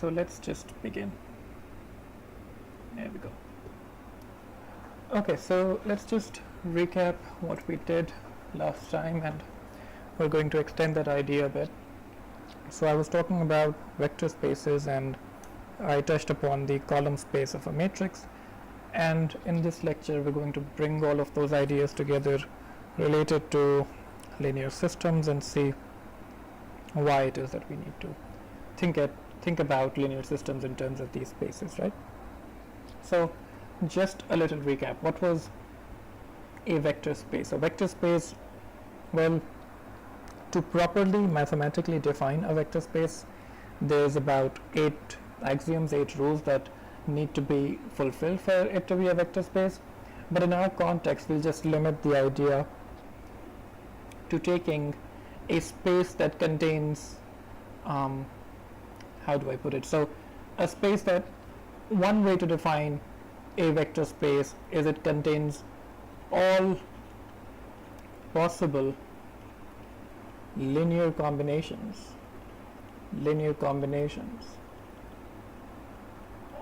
So let's just begin. There we go. Okay, so let's just recap what we did last time, and we're going to extend that idea a bit. So I was talking about vector spaces, and I touched upon the column space of a matrix, and in this lecture we're going to bring all of those ideas together related to linear systems and see why it is that we need to think about linear systems in terms of these spaces, right? So just a little recap. What was a vector space? A vector space, well, to properly mathematically define a vector space, there's about 8 axioms, 8 rules that need to be fulfilled for it to be a vector space. But in our context, we'll just limit the idea to taking a space that contains, how do I put it? So a space that, one way to define a vector space is it contains all possible linear combinations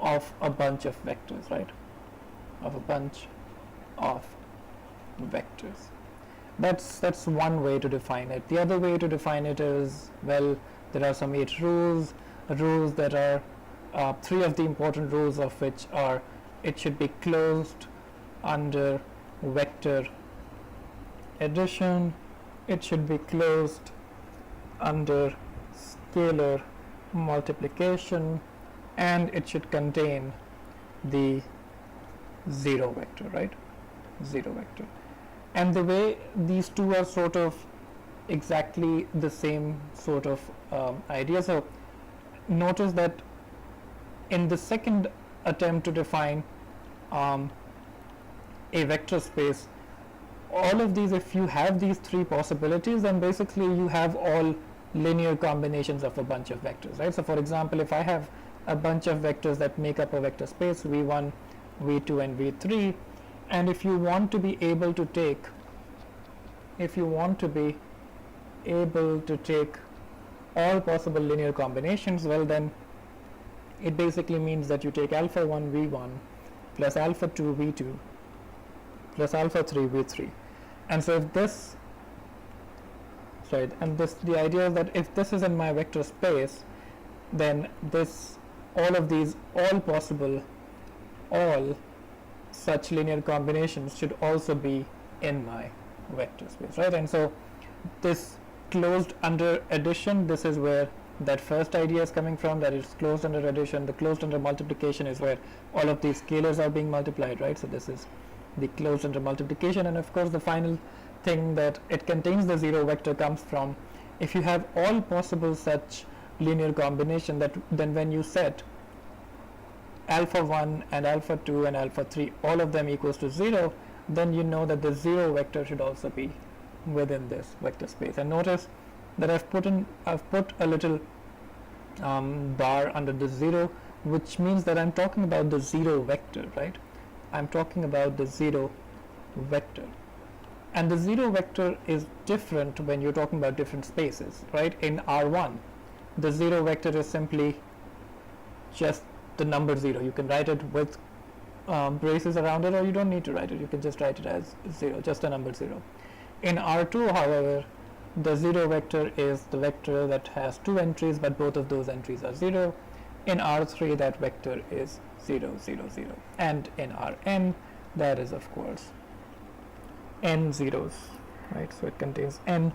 of a bunch of vectors, right? Of a bunch of vectors. That's one way to define it. The other way to define it is, well, there are some 8 rules that are 3 of the important rules of which are it should be closed under vector addition, it should be closed under scalar multiplication, and it should contain the 0 vector, right? 0 vector. And the way these two are sort of exactly the same sort of idea. So notice that in the second attempt to define a vector space, all of these, if you have these 3 possibilities, then basically you have all linear combinations of a bunch of vectors, right? So for example, if I have a bunch of vectors that make up a vector space, v1, v2 and v3, and if you want to be able to take all possible linear combinations, well, then it basically means that you take alpha 1 v1 plus alpha 2 v2 plus alpha 3 v3. And so if this, right, and this, the idea is that if this is in my vector space, then this, all of these, all such linear combinations should also be in my vector space, right? And so this closed under addition, this is where that first idea is coming from, that is closed under addition. The closed under multiplication is where all of these scalars are being multiplied, right? So this is the closed under multiplication. And of course the final thing that it contains the 0 vector comes from, if you have all possible such linear combination, that then when you set alpha 1 and alpha 2 and alpha 3, all of them equals to 0, then you know that the 0 vector should also be within this vector space. And notice that I've put a little bar under the 0, which means that I'm talking about the 0 vector, right? I'm talking about the 0 vector. And the 0 vector is different when you're talking about different spaces, right? In R1, the 0 vector is simply just the number 0. You can write it with braces around it, or you don't need to write it. You can just write it as 0, just a number 0. In R2, however, the 0 vector is the vector that has 2 entries, but both of those entries are 0. In R3, that vector is 0, 0, 0. And in Rn, that is, of course, n zeros, right? So it contains n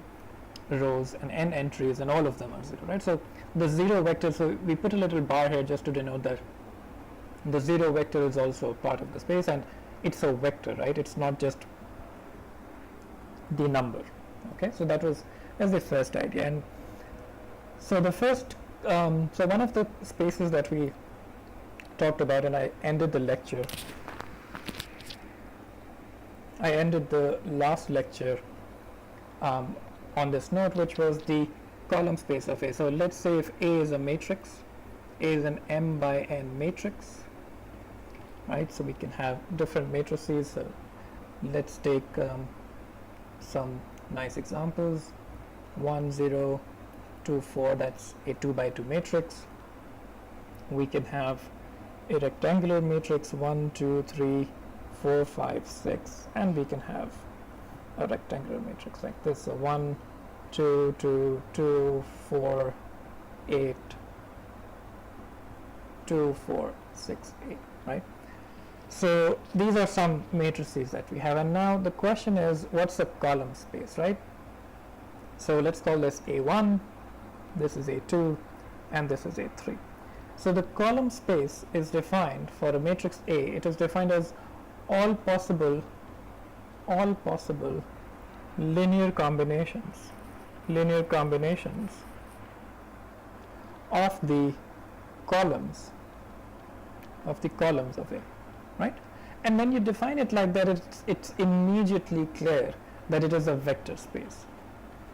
rows and n entries, and all of them are 0, right? So the 0 vector, so we put a little bar here just to denote that the 0 vector is also part of the space, and it's a vector, right? It's not just the number. Okay, so that's the first idea. And so the first, so one of the spaces that we talked about, and I ended the lecture, I ended the last lecture on this note, which was the column space of A. So let's say if A is a matrix, A is an m by n matrix, right? So we can have different matrices. So let's take some nice examples. 1 0 2 4, that's a 2 by 2 matrix. we can have a rectangular matrix 1, 2, 3, 4, 5, 6, and we can have a rectangular matrix like this. So 1, 2, 2, 2, 4, 8, 2, 4, 6, 8, right? So these are some matrices that we have, and now the question is, what's a column space, right? So let's call this A1, this is A2, and this is A3. So the column space is defined for a matrix A. It is defined as all possible linear combinations of the columns of A, right? And when you define it like that, it's immediately clear that it is a vector space,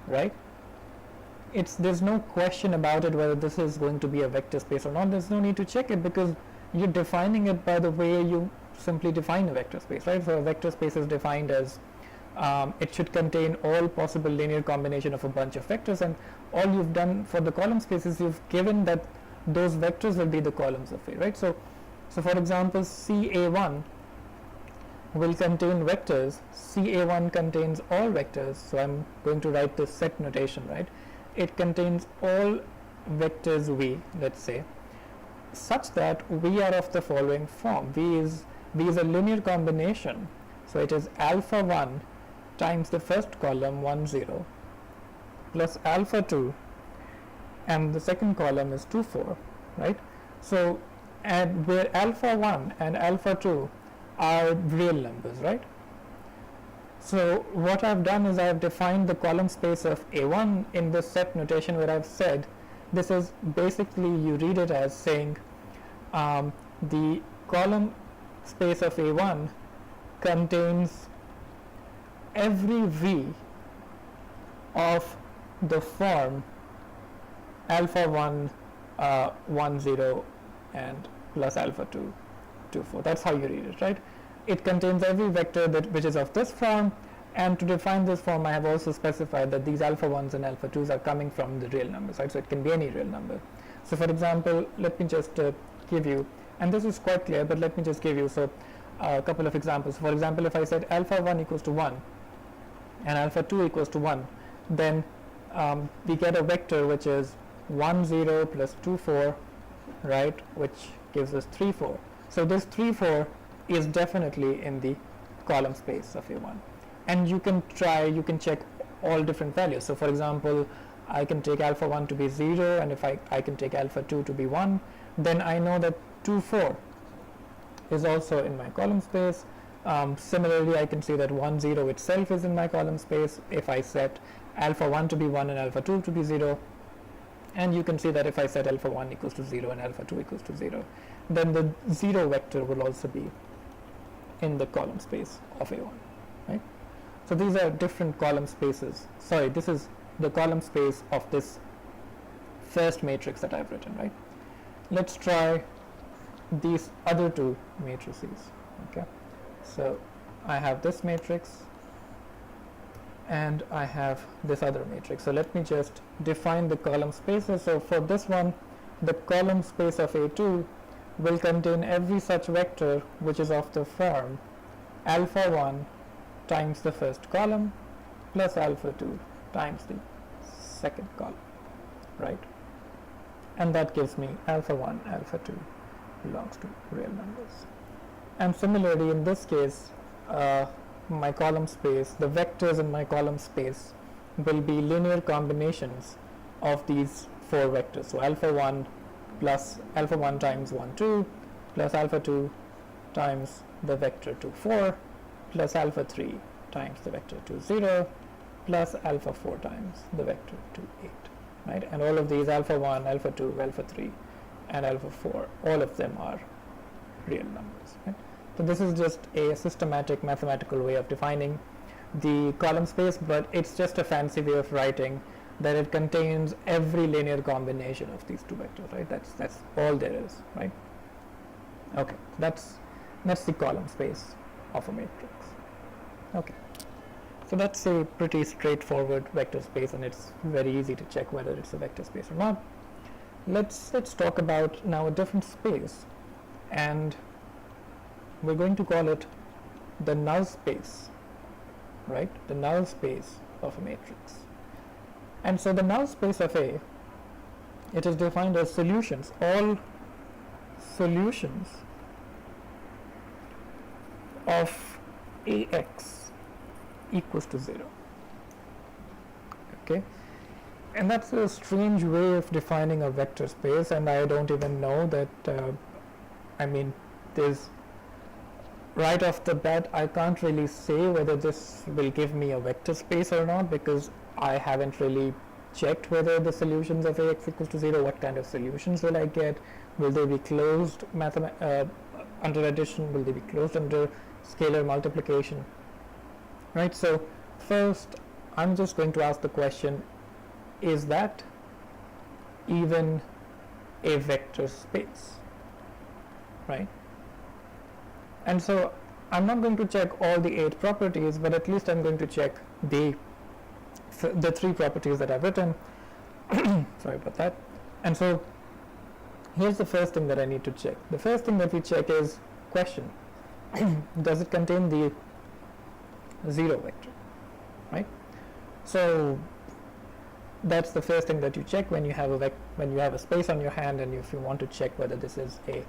right? There's no question about it whether this is going to be a vector space or not. There's no need to check it because you're defining it by the way you simply define a vector space, right? So a vector space is defined as it should contain all possible linear combination of a bunch of vectors, and all you've done for the column space is you've given that those vectors will be the columns of A, right? So for example, CA1 will contain vectors. CA1 contains all vectors, so I'm going to write this set notation, right? It contains all vectors V, let's say, such that V are of the following form. V is a linear combination, so it is alpha 1 times the first column 1, 0 plus alpha 2, and the second column is 2, 4, right? So, and where alpha 1 and alpha 2 are real numbers, right? So what I've done is I've defined the column space of A1 in this set notation, where I've said this is basically, you read it as saying the column space of A1 contains every V of the form alpha 1, 1, 0 and plus alpha 2, 2, 4. That's how you read it, right? It contains every vector which is of this form, and to define this form I have also specified that these alpha 1s and alpha 2s are coming from the real numbers, right? So it can be any real number. So for example, let me just give you, and this is quite clear, but let me just give you a couple of examples. For example, if I said alpha 1 equals to 1 and alpha 2 equals to 1, then we get a vector which is 1, 0 plus 2, 4, right, which gives us 3, 4. So this 3, 4 is definitely in the column space of A1, and you can check all different values. So for example, I can take alpha 1 to be 0, and if I can take alpha 2 to be 1, then I know that 2, 4 is also in my column space. Similarly, I can see that 1, 0 itself is in my column space if I set alpha 1 to be 1 and alpha 2 to be 0, and you can see that if I set alpha 1 equals to 0 and alpha 2 equals to 0, then the 0 vector will also be in the column space of A1, right? So these are different column spaces. Sorry, this is the column space of this first matrix that I've written, right? Let's try these other two matrices, okay? So I have this matrix and I have this other matrix. So let me just define the column spaces. So for this one, the column space of A2 will contain every such vector which is of the form alpha 1 times the first column plus alpha 2 times the second column, right? And that gives me alpha 1, alpha 2 belongs to real numbers. And similarly, in this case, my column space, the vectors in my column space will be linear combinations of these 4 vectors. So alpha 1 plus alpha 1 times 1, 2 plus alpha 2 times the vector 2, 4 plus alpha 3 times the vector 2, 0 plus alpha 4 times the vector 2, 8, right? And all of these alpha 1, alpha 2, alpha 3 and alpha 4, all of them are real numbers, right? So this is just a systematic mathematical way of defining the column space, but it's just a fancy way of writing that it contains every linear combination of these two vectors, right? That's all there is, right? Okay, that's the column space of a matrix. Okay, so that's a pretty straightforward vector space, and it's very easy to check whether it's a vector space or not. let's talk about now a different space, and we're going to call it the null space, right? The null space of a matrix. And so the null space of A, it is defined as solutions, all solutions of AX equals to 0. Okay, and that's a strange way of defining a vector space, and I don't even know that there's right off the bat I can't really say whether this will give me a vector space or not, because I haven't really checked whether the solutions of Ax equals to 0, what kind of solutions will I get, will they be closed under addition, will they be closed under scalar multiplication, right? So first I'm just going to ask the question, is that even a vector space, right? And so I'm not going to check all the 8 properties, but at least I'm going to check the 3 properties that I've written. Sorry about that. And so here's the first thing that I need to check. The first thing that we check is question. Does it contain the 0 vector, right? So that's the first thing that you check when you have a space on your hand, and if you want to check whether this is a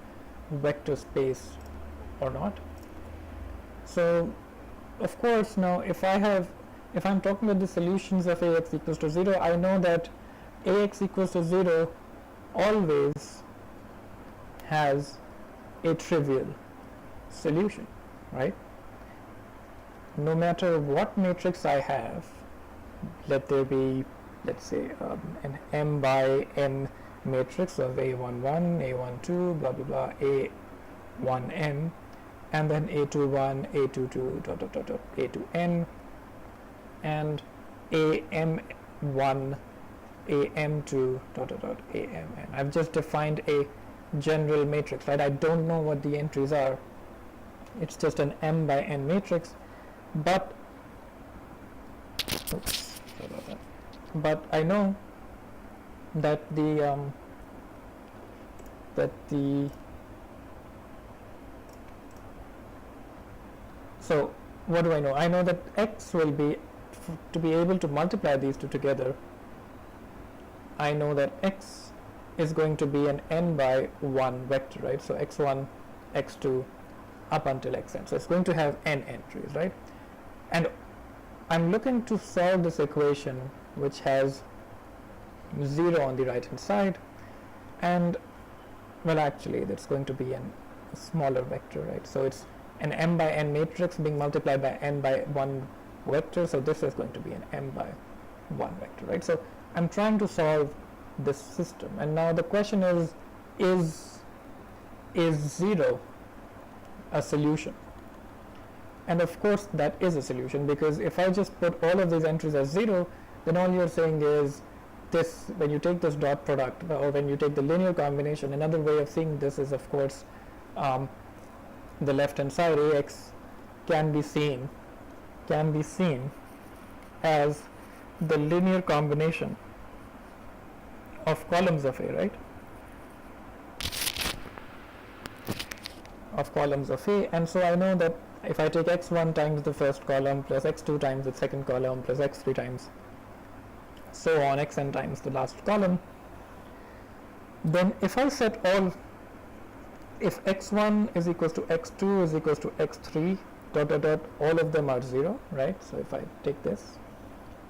vector space or not. So of course now if I'm talking about the solutions of Ax equals to 0, I know that Ax equals to 0 always has a trivial solution, right? No matter what matrix I have, let there be, let's say, an m by n matrix of a11, a12, blah blah blah, a1n, and then a21, a22, dot dot dot dot, a2n, and am1, am2, dot dot dot, amn. I've just defined a general matrix, right? I don't know what the entries are. It's just an m by n matrix, but I know that so what do I know? I know that X will be, to be able to multiply these two together, I know that X is going to be an n by 1 vector, right? So x1, x2, up until xn. So it's going to have n entries, right? And I'm looking to solve this equation which has 0 on the right hand side, and well, actually that's going to be a smaller vector, right? So it's an m by n matrix being multiplied by n by 1 vector, so this is going to be an m by 1 vector, right? So I'm trying to solve this system, and now the question is 0 a solution? And of course that is a solution, because if I just put all of these entries as 0, then all you're saying is this, when you take this dot product, or when you take the linear combination, another way of seeing this is, of course, the left hand side, Ax can be seen as the linear combination of columns of A, right? Of columns of A, and so I know that if I take x1 times the first column plus x2 times the second column plus x3 times so on, xn times the last column, then if I set if x1 is equals to x2 is equals to x3 dot dot dot, all of them are 0, right? So if I take this,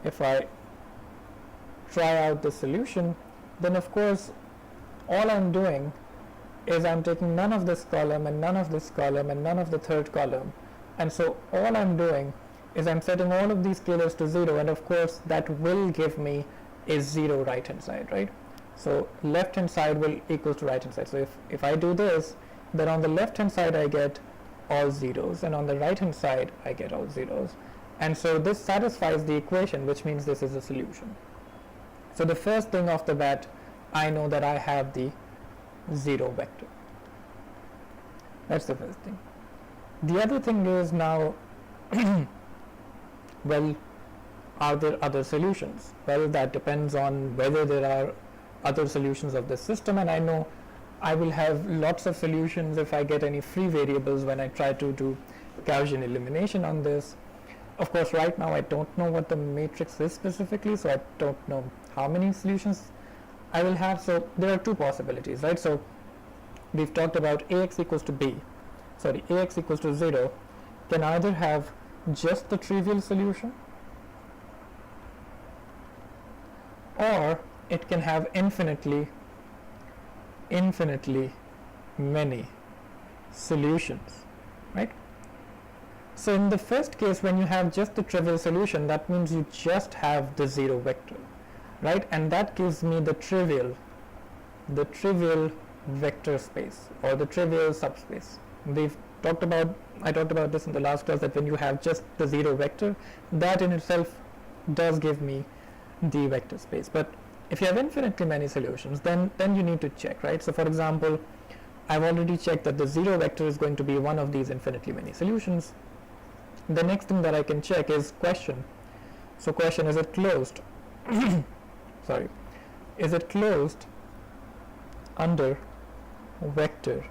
if I try out the solution, then of course all I'm doing is I'm taking none of this column and none of this column and none of the third column, and so all I'm doing is I'm setting all of these scalars to 0, and of course that will give me a 0 right hand side, right? So left hand side will equal to right hand side. So if I do this, then on the left hand side I get all zeros, and on the right hand side I get all zeros, and so this satisfies the equation, which means this is a solution. So the first thing off the bat, I know that I have the 0 vector. That's the first thing. The other thing is now well, are there other solutions? Well, that depends on whether there are other solutions of this system, and I know I will have lots of solutions if I get any free variables when I try to do Gaussian elimination on this. Of course, right now I don't know what the matrix is specifically, so I don't know how many solutions I will have. So there are two possibilities, right? So we've talked about Ax equals to b, sorry, Ax equals to 0 can either have just the trivial solution, or it can have infinitely many solutions, right? So in the first case, when you have just the trivial solution, that means you just have the 0 vector, right? And that gives me the trivial vector space, or the trivial subspace. I talked about this in the last class, that when you have just the 0 vector, that in itself does give me the vector space. But if you have infinitely many solutions, then you need to check, right? So for example, I've already checked that the 0 vector is going to be one of these infinitely many solutions. The next thing that I can check is question. So question, is it closed? Sorry, is it closed under vector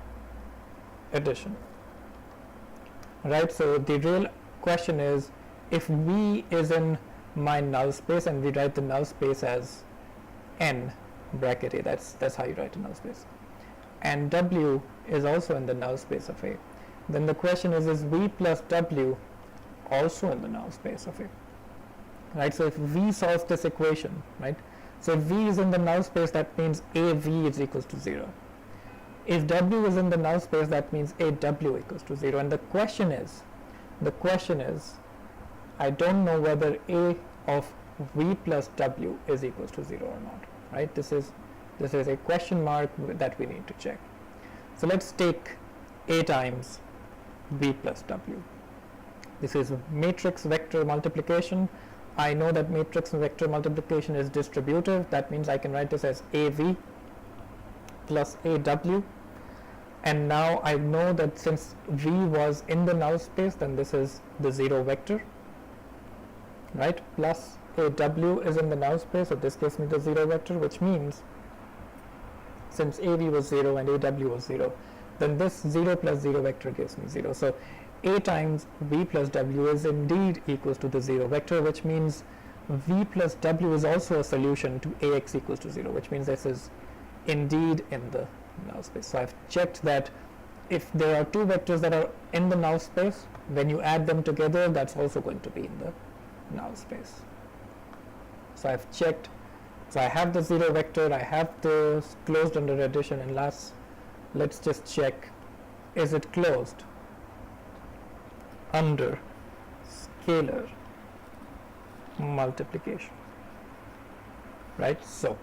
addition? Right, so the real question is, if V is in my null space, and we write the null space as n bracket a, that's how you write a null space, and W is also in the null space of A, then the question is V plus W also in the null space of A? Right, so if V solves this equation, right, so if V is in the null space, that means AV is equals to 0. If W is in the null space, that means AW equals to 0. And the question is, I don't know whether A of V plus W is equals to 0 or not, right? This is a question mark that we need to check. So let's take A times V plus W. This is matrix vector multiplication. I know that matrix vector multiplication is distributive. That means I can write this as AV plus AW. And now I know that since V was in the null space, then this is the 0 vector, right? Plus AW is in the null space, so this gives me the 0 vector, which means since AV was 0 and AW was 0, then this 0 plus 0 vector gives me 0. So A times V plus W is indeed equals to the 0 vector, which means V plus W is also a solution to AX equals to 0, which means this is indeed in the null space. So I've checked that if there are two vectors that are in the null space, when you add them together, that's also going to be in the null space. So I've checked, so I have the 0 vector, I have the closed under addition, and let's just check, is it closed under scalar multiplication, right? So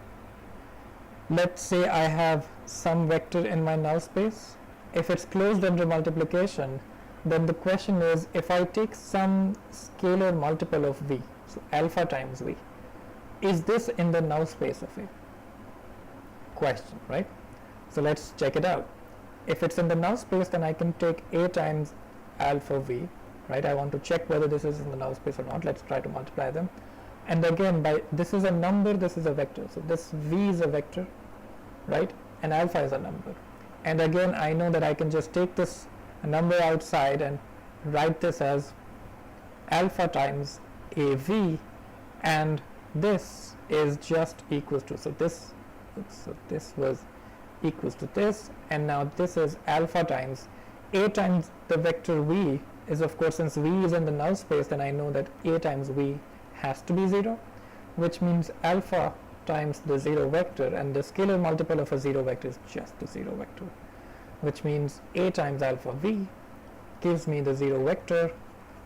let's say I have some vector in my null space. If it's closed under multiplication, then the question is, if I take some scalar multiple of V, so alpha times V, is this in the null space of A? Question, right? So let's check it out. If it's in the null space, then I can take A times alpha V, right? I want to check whether this is in the null space or not. Let's try to multiply them. And again, this is a number, this is a vector. So this V is a vector, right? And alpha is a number. And again, I know that I can just take this number outside and write this as alpha times AV, and this is just equals to, so this was equals to this, and now this is alpha times A times the vector V is, of course, since V is in the null space, then I know that A times V has to be 0, which means alpha times the 0 vector, and the scalar multiple of a 0 vector is just the 0 vector, which means A times alpha V gives me the 0 vector,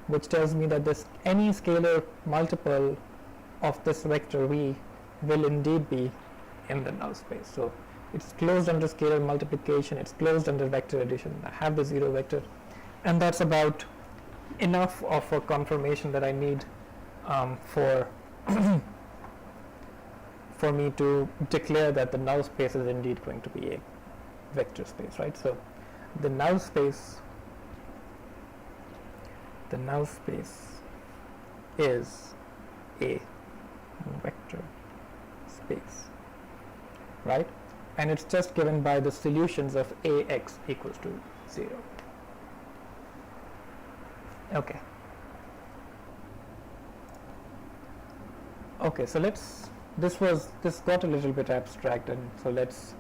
which tells me that this any scalar multiple of this vector V will indeed be in the null space. So it's closed under scalar multiplication, it's closed under vector addition. I have the 0 vector, and that's about enough of a confirmation that I need for for me to declare that the null space is indeed going to be a vector space, right? So the null space is a vector space. right? And it's just given by the solutions of Ax equals to 0. Okay. Okay, so this got a little bit abstract, and so let's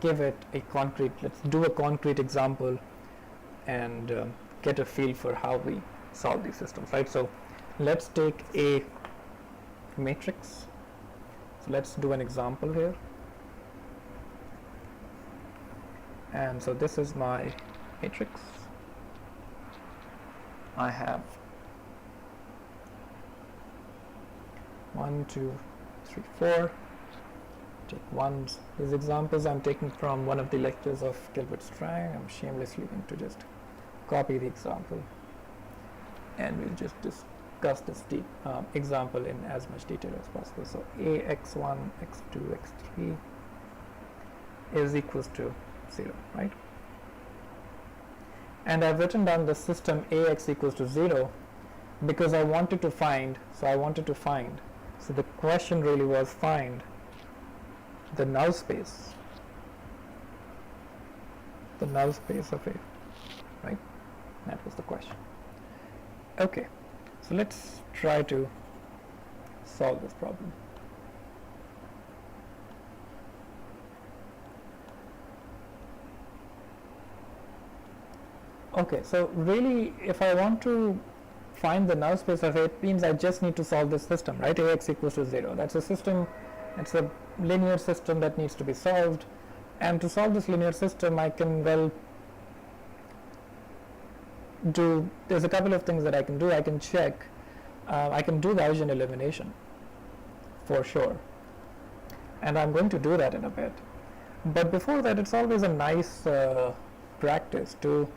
give it a concrete, let's do a concrete example and get a feel for how we solve these systems, right? So let's take a matrix. So let's do an example here. And so this is my matrix. I have 1, 2, 3, 4. Take ones. These examples I'm taking from one of the lectures of Gilbert Strang. I'm shamelessly going to just copy the example, and we'll just discuss this example in as much detail as possible. So Ax1, x2, x3 is equals to 0, right? And I've written down the system Ax equals to 0 because I wanted to find, so the question really was find the null space of A, right? That was the question. Okay, so let's try to solve this problem. Okay, so really if I want to find the null space of A, it means I just need to solve this system, right? Ax equals to 0. That's a system, it's a linear system that needs to be solved, and to solve this linear system I can there's a couple of things that I can do. I can check, I can do Gaussian elimination for sure, and I'm going to do that in a bit. But before that, it's always a nice practice to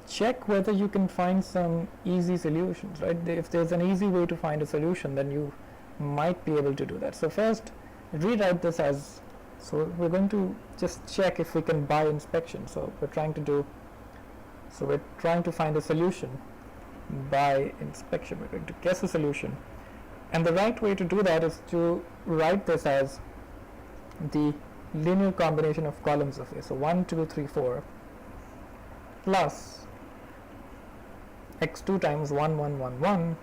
check whether you can find some easy solutions, right? If there's an easy way to find a solution, then you might be able to do that. So first, rewrite this as, so we're going to just check if we can by inspection. So we're trying to find a solution by inspection. We're going to guess a solution, and the right way to do that is to write this as the linear combination of columns of A. So 1, 2, 3, 4 plus x2 times 1, 1, 1, 1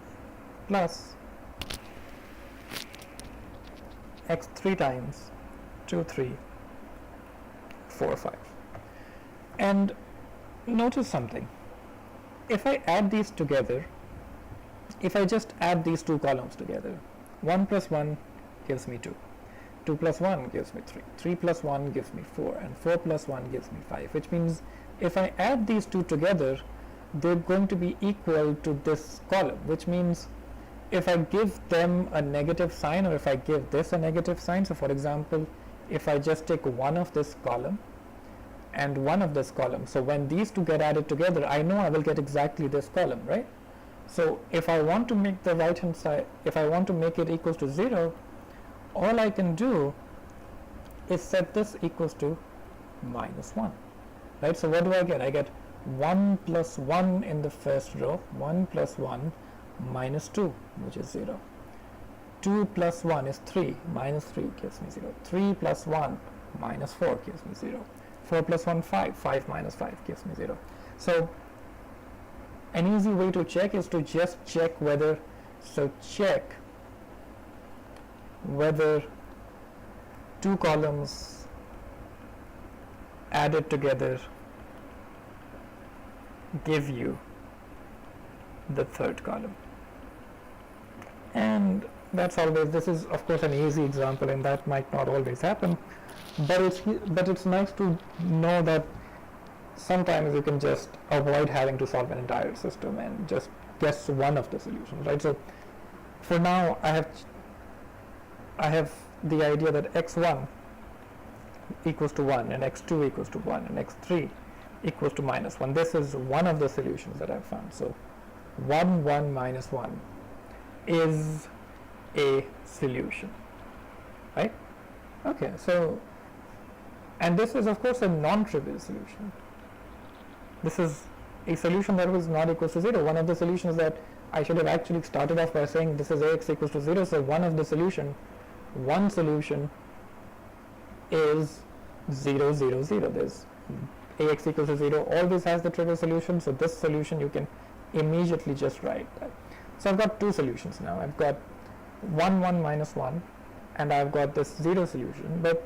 plus x3 times 2, 3, 4, 5. And notice something. If I add these together, if I just add these two columns together, 1 plus 1 gives me 2. 2 plus 1 gives me 3. 3 plus 1 gives me 4. And 4 plus 1 gives me 5. Which means if I add these two together, they're going to be equal to this column. Which means if I give them a negative sign, or if I give this a negative sign, so for example, if I just take one of this column and one of this column, so when these two get added together, I know I will get exactly this column, right? So if I want to make the right hand side, if I want to make it equals to 0, all I can do is set this equals to minus 1, right? So what do I get? I get 1 plus 1 in the first row, 1 plus 1 minus 2, which is 0. 2 plus 1 is 3, minus 3 gives me 0. 3 plus 1 minus 4 gives me 0. 4 plus 1, 5, 5 minus 5 gives me 0. So an easy way to check is to just check whether, check whether two columns added together give you the third column. And that's always, this is of course an easy example, and that might not always happen, but it's nice to know that sometimes you can just avoid having to solve an entire system and just guess one of the solutions, right? So for now I have the idea that x1 equals to 1 and x2 equals to 1 and x3 equals to minus 1. This is one of the solutions that I've found. So 1, 1, minus 1 is a solution, right? Okay, so, and this is of course a non-trivial solution. This is a solution that was not equal to 0. One of the solutions that I should have actually started off by saying this is Ax equals to 0, so one solution is 0, 0, 0. There's Ax equals to 0 always has the trivial solution, so this solution you can immediately just write that. So I've got two solutions now. I've got 1, 1, minus 1, and I've got this 0 solution, but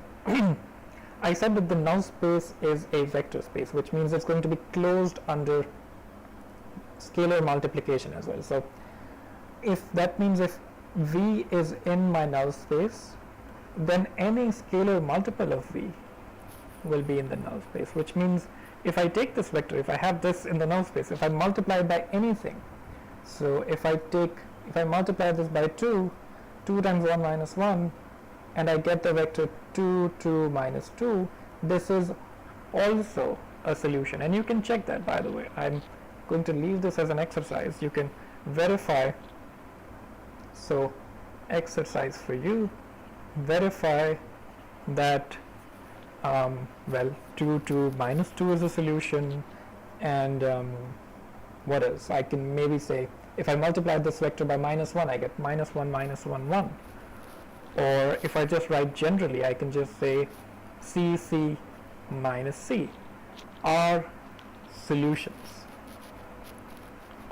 I said that the null space is a vector space, which means it's going to be closed under scalar multiplication as well. So if that means if V is in my null space, then any scalar multiple of V will be in the null space, which means if I take this vector, if I have this in the null space, if I multiply it by anything, so if I multiply this by 2 times 1 minus 1, and I get the vector 2, 2, minus 2, this is also a solution. And you can check that, by the way. I'm going to leave this as an exercise. You can verify. So exercise for you, verify that well, 2, 2, minus 2 is a solution, and what else? I can maybe say if I multiply this vector by minus 1, I get minus 1, minus 1, 1. Or if I just write generally, I can just say C, C, minus C are solutions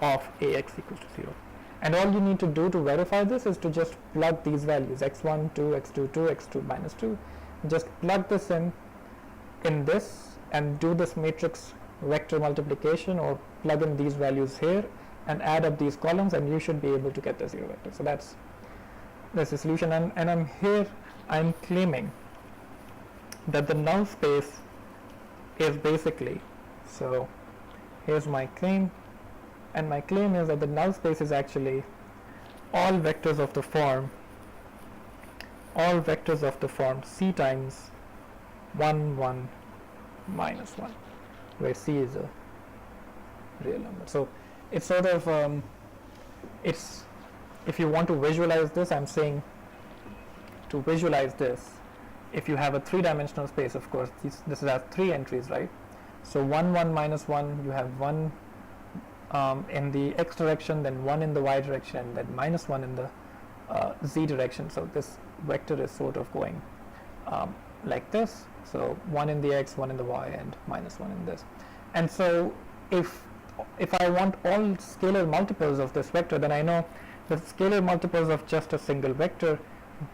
of Ax equals to 0. And all you need to do to verify this is to just plug these values, x1, 2, x2, 2, x2, minus 2. Just plug this in this and do this matrix vector multiplication, or plug in these values here and add up these columns, and you should be able to get the 0 vector. So that's the solution, and I'm claiming that the null space is basically, so here's my claim, and my claim is that the null space is actually all vectors of the form C times 1, 1, minus 1, where C is a real number. So it's sort of it's, if you want to visualize this, I'm saying to visualize this, if you have a three-dimensional space, of course this has 3 entries, right? So 1, 1, minus 1, you have 1 in the x direction, then 1 in the y direction, and then minus 1 in the z direction. So this vector is sort of going like this. So 1 in the x, 1 in the y, and minus 1 in this. And so if I want all scalar multiples of this vector, then I know the scalar multiples of just a single vector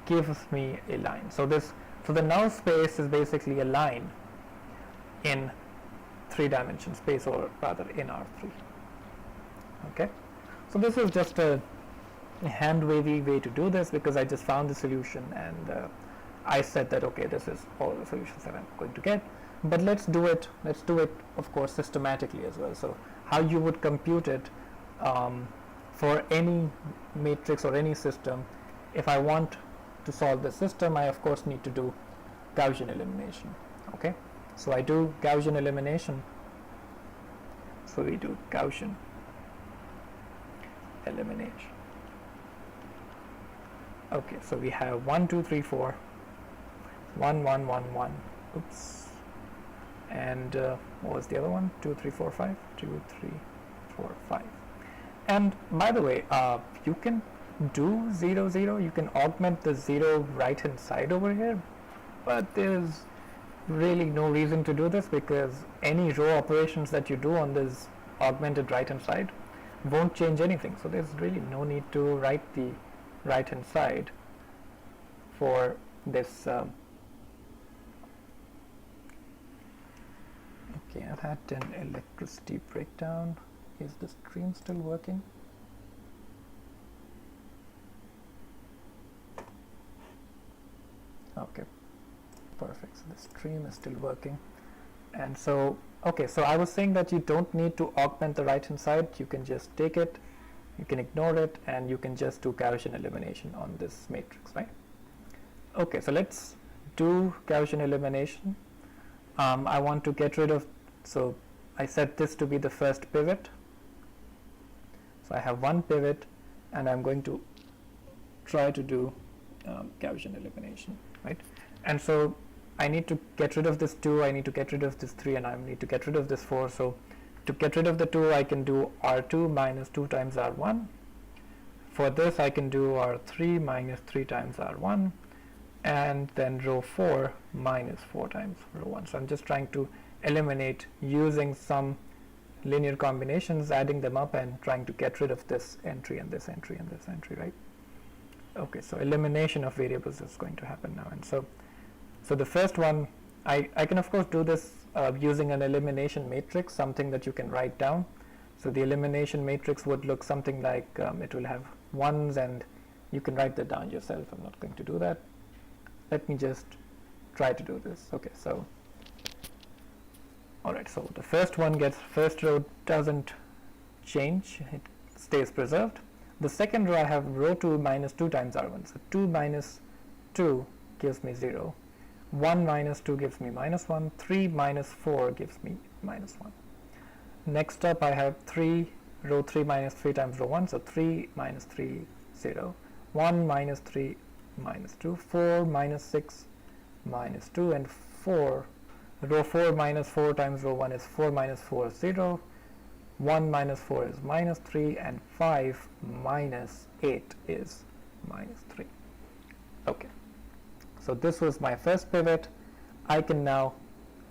gives me a line. So the null space is basically a line in 3-dimension space, or rather in R3. Okay, so this is just a hand-wavy way to do this, because I just found the solution, and I said that okay, this is all the solutions that I'm going to get. But let's do it of course systematically as well. So how you would compute it for any matrix or any system. If I want to solve the system, I of course need to do Gaussian elimination. Okay, so I do Gaussian elimination. So we do Gaussian elimination. Okay, so we have 1, 2, 3, 4, 1, 1, 1, 1. Oops. And what was the other one? 2, 3, 4, 5. 2, 3, 4, 5. And by the way, you can do 0, 0. You can augment the 0 right hand side over here, but there's really no reason to do this, because any row operations that you do on this augmented right hand side won't change anything. So there's really no need to write the right hand side for this. Okay, I've had an electricity breakdown. Is the stream still working? Okay, perfect. So the stream is still working. And so, okay, so I was saying that you don't need to augment the right hand side. You can just take it, you can ignore it, and you can just do Gaussian elimination on this matrix, right? Okay, so let's do Gaussian elimination. I want to get rid of, so I set this to be the first pivot. So I have one pivot, and I'm going to try to do Gaussian elimination, right? And so I need to get rid of this 2, I need to get rid of this 3, and I need to get rid of this 4. So to get rid of the 2, I can do R2 minus 2 times R1. For this, I can do R3 minus 3 times R1. and then row 4 minus 4 times row 1. So I'm just trying to eliminate using some linear combinations, adding them up and trying to get rid of this entry and this entry and this entry, right? Okay, so elimination of variables is going to happen now. And so the first one, I can of course do this using an elimination matrix, something that you can write down. So the elimination matrix would look something like, it will have ones, and you can write that down yourself. I'm not going to do that. Let me just try to do this. Okay, so alright, so the first row doesn't change, it stays preserved. The second row, I have row 2 minus 2 times r1. So 2 minus 2 gives me 0. 1 minus 2 gives me minus 1. 3 minus 4 gives me minus 1. Next up, I have row 3 minus 3 times row 1. So 3 minus 3, 0. 1 minus 3, minus 2. 4 minus 6, minus 2. And row 4 minus 4 times row 1 is 4 minus 4, 0. 1 minus 4 is minus 3, and 5 minus 8 is minus 3. Okay, so this was my first pivot. I can now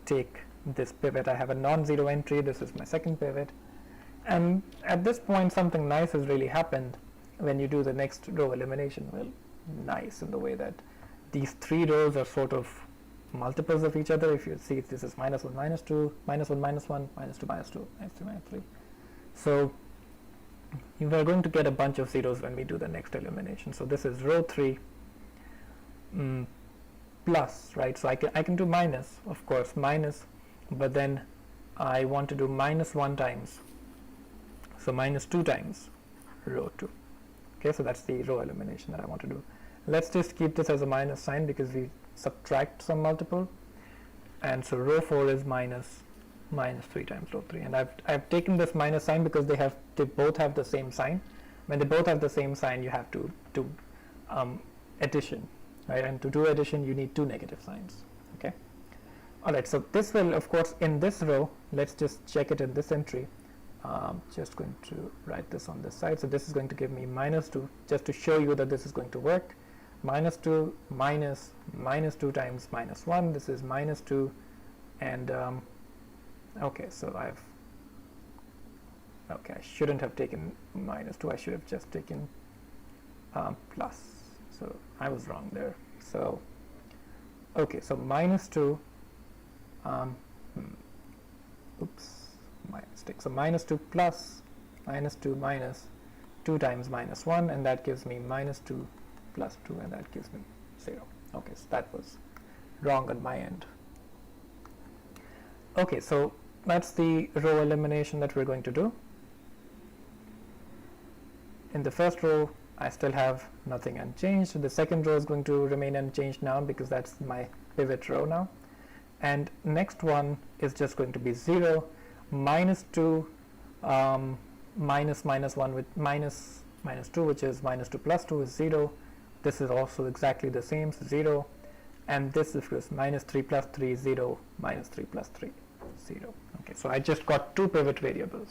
take this pivot. I have a non-zero entry. This is my second pivot. And at this point, something nice has really happened when you do the next row elimination. Well, nice in the way that these 3 rows are sort of multiples of each other. If you see, this is minus 1, minus 2, minus 1, minus 1, minus 2, minus 2, minus 3, minus 3. So you are going to get a bunch of zeros when we do the next elimination. So this is row 3 plus, right? So I can do minus, of course, minus, but then I want to do minus 1 times. So minus 2 times row 2. Okay, so that's the row elimination that I want to do. Let's just keep this as a minus sign because we subtract some multiple. And so row 4 is minus 3 times row 3. And I've taken this minus sign because they both have the same sign. When they both have the same sign, you have to do addition, right? And to do addition, you need 2 negative signs. Okay. All right. So this will, of course, in this row, let's just check it in this entry. Just going to write this on this side. So this is going to give me minus 2, just to show you that this is going to work. Minus 2 minus 2 times minus 1. This is minus 2, and okay, so I shouldn't have taken minus 2. I should have just taken plus. So I was wrong there. So okay, so minus 2. Oops, my mistake. So minus 2 plus minus 2 minus 2 times minus 1, and that gives me minus 2 plus 2, and that gives me 0. Okay, so that was wrong on my end. Okay, so that's the row elimination that we're going to do. In the first row, I still have nothing unchanged. The second row is going to remain unchanged now because that's my pivot row now. And next one is just going to be 0, minus 2, minus 1 with minus 2, which is minus 2 plus 2 is 0. This is also exactly the same, so 0. And this is minus 3 plus 3, 0, minus 3 plus 3, 0. Okay, so I just got 2 pivot variables.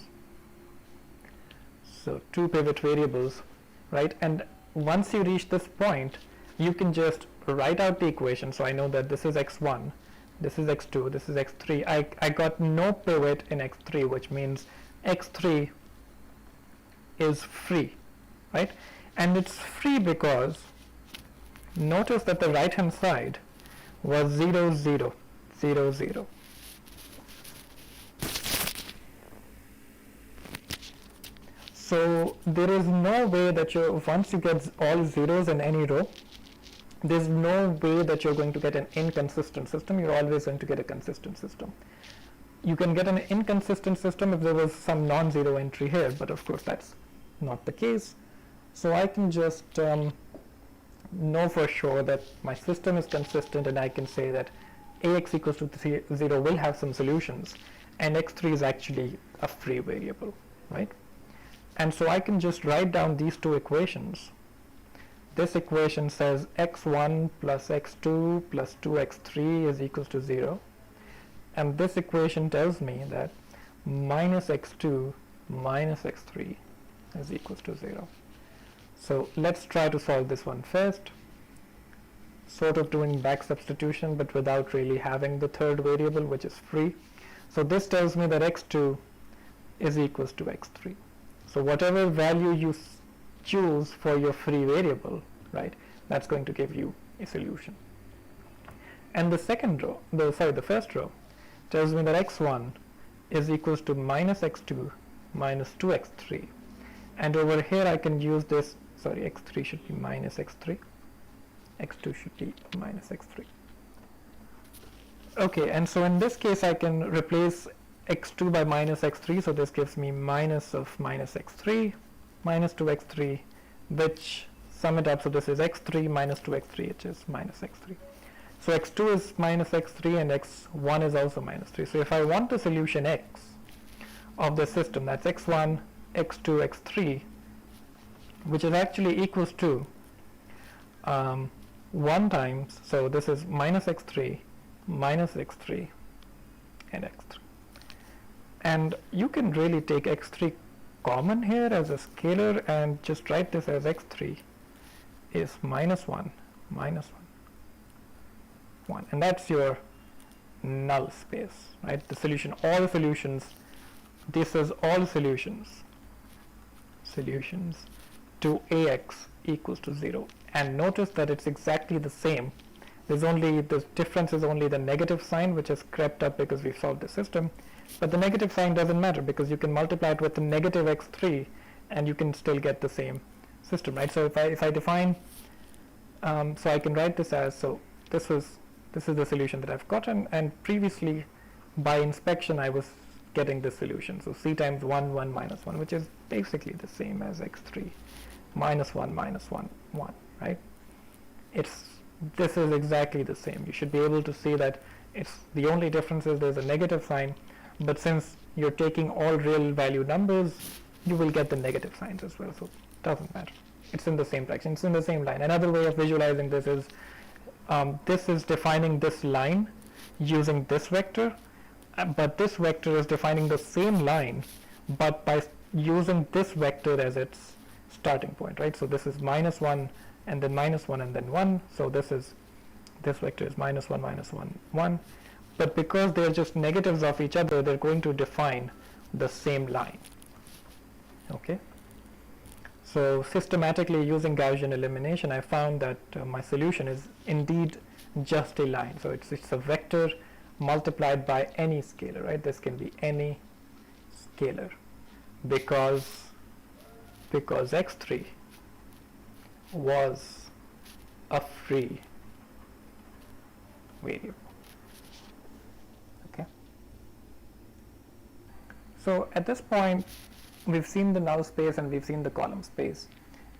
So 2 pivot variables, right? And once you reach this point, you can just write out the equation. So I know that this is x1, this is x2, this is x3. I got no pivot in x3, which means x3 is free, right? And it's free because notice that the right hand side was 0, 0, 0, 0. So there is no way that once you get all zeros in any row, there's no way that you're going to get an inconsistent system. You're always going to get a consistent system. You can get an inconsistent system if there was some non-zero entry here, but of course that's not the case. So I can just know for sure that my system is consistent, and I can say that ax equals to 0 will have some solutions, and x3 is actually a free variable, right? And so I can just write down these 2 equations. This equation says x1 plus x2 plus 2x3 is equals to 0. And this equation tells me that minus x2 minus x3 is equals to 0. So let's try to solve this one first. sort of doing back substitution, but without really having the third variable, which is free. So this tells me that x2 is equals to x3. So whatever value you choose for your free variable, right, that's going to give you a solution. And the second row, the first row tells me that x1 is equals to minus x2 minus 2x3. And over here I can use this, x3 should be minus x3, x2 should be minus x3. Okay, and so in this case I can replace x2 by minus x3, so this gives me minus of minus x3 minus 2x3, which sum it up, so this is x3 minus 2x3, which is minus x3. So x2 is minus x3 and x1 is also minus 3. So if I want the solution x of the system, that's x1, x2, x3, which is actually equals to 1 times, so this is minus x3 minus x3 and x3. And you can really take x3 common here as a scalar and just write this as x3 is minus 1 minus 1, and that's your null space, right? The solution, all solutions, this is all solutions to ax equals to 0. And notice that it's exactly the same. There's only, the difference is only the negative sign, which has crept up because we've solved the system. But the negative sign doesn't matter because you can multiply it with the negative x3 and you can still get the same system, right? So if I define, so I can write this as, so this is the solution that I've gotten, and previously by inspection I was getting this solution. So c times 1, 1 minus 1, which is basically the same as x3 minus 1 minus 1, 1, right? This is exactly the same. You should be able to see that the only difference is there's a negative sign, but since you're taking all real value numbers, you will get the negative signs as well, so it doesn't matter. It's in the same direction, it's in the same line. Another way of visualizing this is defining this line using this vector, but this vector is defining the same line, but by using this vector as its starting point, right? So this is minus 1 and then minus 1 and then 1, so this vector is minus 1 minus 1 1, but because they're just negatives of each other, they're going to define the same line. Okay, so systematically using Gaussian elimination, I found that my solution is indeed just a line. So it's a vector multiplied by any scalar, right? This can be any scalar because x3 was a free variable. Okay, so at this point we've seen the null space and we've seen the column space,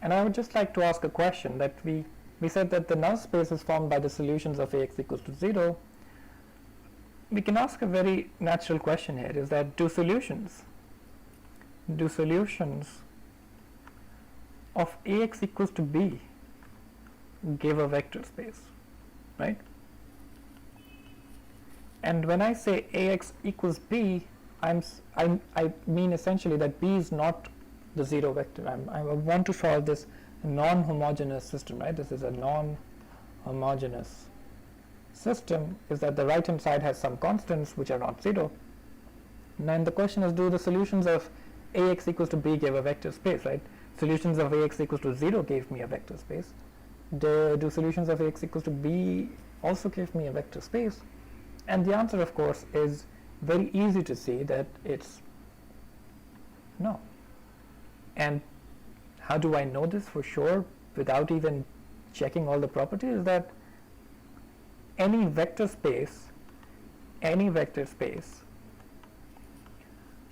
and I would just like to ask a question. That we said that the null space is formed by the solutions of Ax equals to 0. We can ask a very natural question here, is that do solutions of Ax equals to b give a vector space, right? And when I say Ax equals b, I mean essentially that b is not the 0 vector. I want to solve this non-homogeneous system, right? This is a non-homogeneous system, is that the right hand side has some constants which are not 0. And the question is, do the solutions of Ax equals to b give a vector space, right? Solutions of Ax equals to 0 gave me a vector space. Do solutions of Ax equals to b also give me a vector space? And the answer, of course, is very easy to see that it's no. And how do I know this for sure without even checking all the properties? That any vector space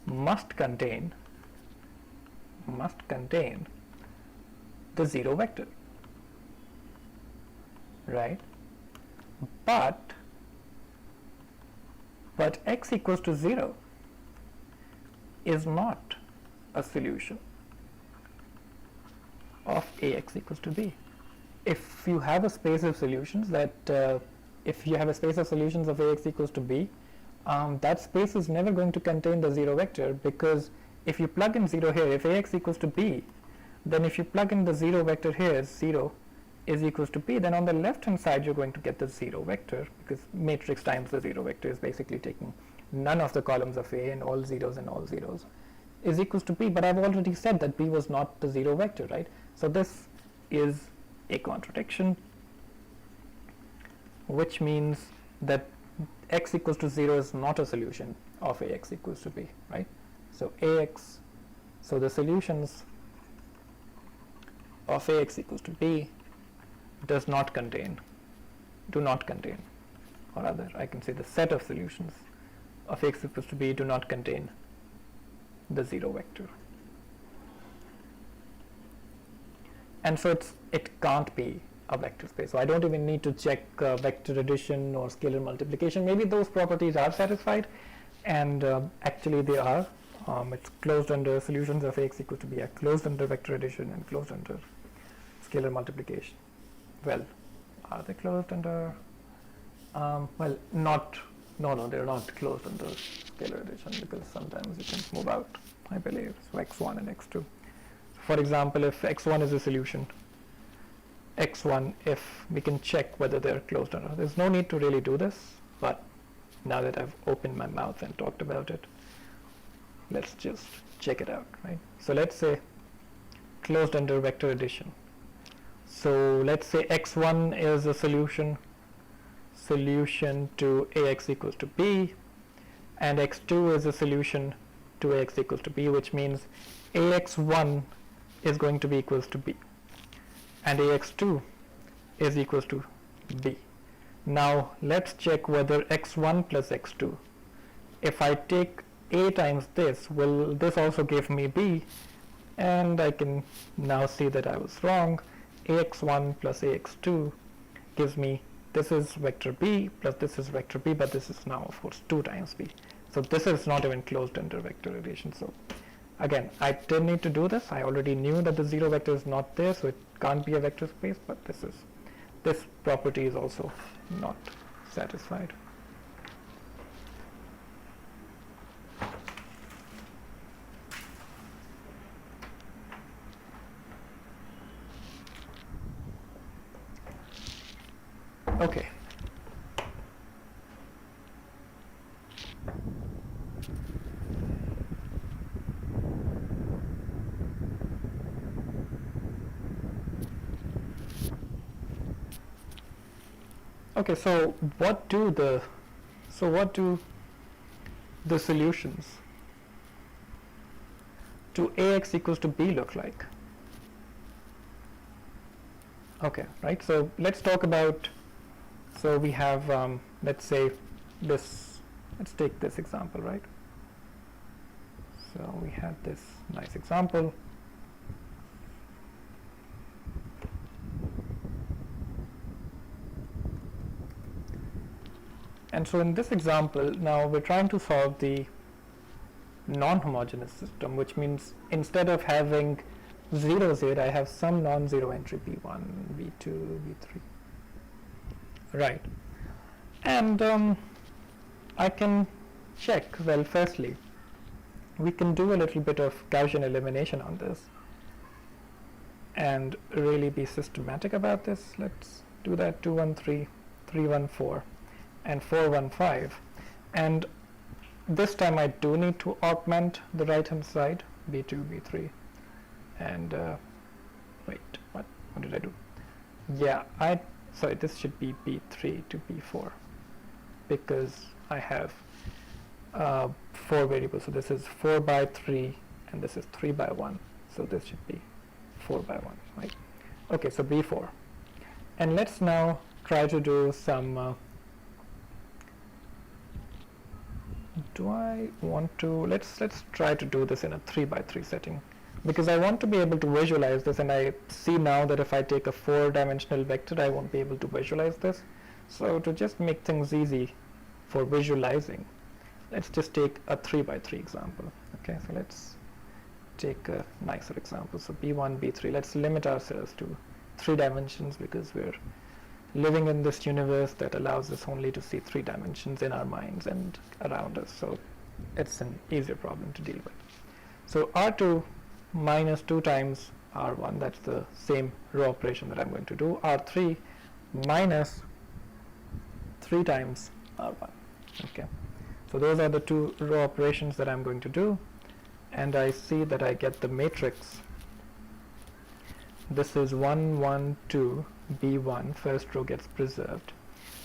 must contain the 0 vector, right? But x equals to 0 is not a solution of Ax equals to b. If you have a space of solutions of Ax equals to b, that space is never going to contain the 0 vector, because if you plug in 0 here, if Ax equals to b, then if you plug in the 0 vector here, 0, is equals to b, then on the left hand side you're going to get the 0 vector, because matrix times the 0 vector is basically taking none of the columns of A and all zeros is equals to b. But I've already said that b was not the 0 vector, right? So this is a contradiction, which means that x equals to 0 is not a solution of Ax equals to b, right? So so the solutions of Ax equals to b do not contain, or rather I can say the set of solutions of Ax equals to b do not contain the 0 vector. And so it can't be a vector space. So I don't even need to check vector addition or scalar multiplication. Maybe those properties are satisfied, and actually they are. It's closed under solutions of Ax equals to b are closed under vector addition and closed under scalar multiplication. Well, are they closed under? Well, not. No, they're not closed under scalar addition, because sometimes you can move out, I believe. So x1 and x2. For example, if x1 is a solution, x1, if we can check whether they're closed or not. There's no need to really do this, but now that I've opened my mouth and talked about it, let's just check it out, right? So let's say closed under vector addition. So let's say x1 is a solution to Ax equals to b, and x2 is a solution to Ax equals to b, which means Ax1 is going to be equals to b, and Ax2 is equals to b. Now let's check whether x1 plus x2, if I take a times this, will this also give me b? And I can now see that I was wrong. Ax1 plus Ax2 gives me, this is vector b plus this is vector b, but this is now of course 2 times b. So this is not even closed under vector addition. So again, I didn't need to do this. I already knew that the 0 vector is not there, so it can't be a vector space, but this property is also not satisfied. Okay. Okay, so what do the solutions to Ax equals to b look like? Okay, right, so let's talk about, so we have, let's say this, let's take this example, right? So we had this nice example. And so in this example, now we're trying to solve the non-homogeneous system, which means instead of having 0, 0, I have some non-zero entry b1, b2, b3. Right. And I can check, well, firstly, we can do a little bit of Gaussian elimination on this and really be systematic about this. Let's do that. 2, 1, 3, 3, 1, 4. And 4, 1, 5, and this time I do need to augment the right hand side, b2, b3, and wait, what did I do? Yeah, sorry, this should be b3 to b4, because I have 4 variables, so this is 4 by 3 and this is 3 by 1, so this should be 4 by 1, right? Okay, so b4, and let's now try to do some do I want to, let's try to do this in a 3 by 3 setting, because I want to be able to visualize this, and I see now that if I take a 4-dimensional vector I won't be able to visualize this. So to just make things easy for visualizing, let's just take a 3 by 3 example. Okay, so let's take a nicer example. So b1, b3, let's limit ourselves to 3 dimensions, because we're living in this universe that allows us only to see 3 dimensions in our minds and around us, so it's an easier problem to deal with. So R2 minus 2 times R1, that's the same row operation that I'm going to do, R3 minus 3 times R1. Okay, so those are the two row operations that I'm going to do, and I see that I get the matrix. This is 1, 1, 2, B1, first row gets preserved.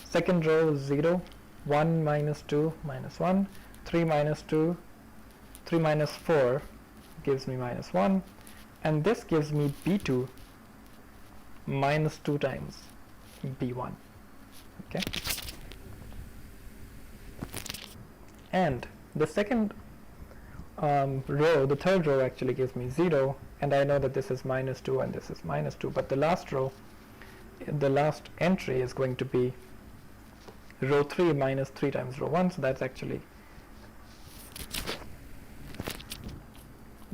Second row 0, 1 minus 2 minus 1, 3 minus 2, 3 minus 4 gives me minus 1, and this gives me B2 minus 2 times B1. Okay, and the second row, the third row actually gives me 0, and I know that this is minus 2 and this is minus 2, but the last row, the last entry is going to be row 3 minus 3 times row 1, so that's actually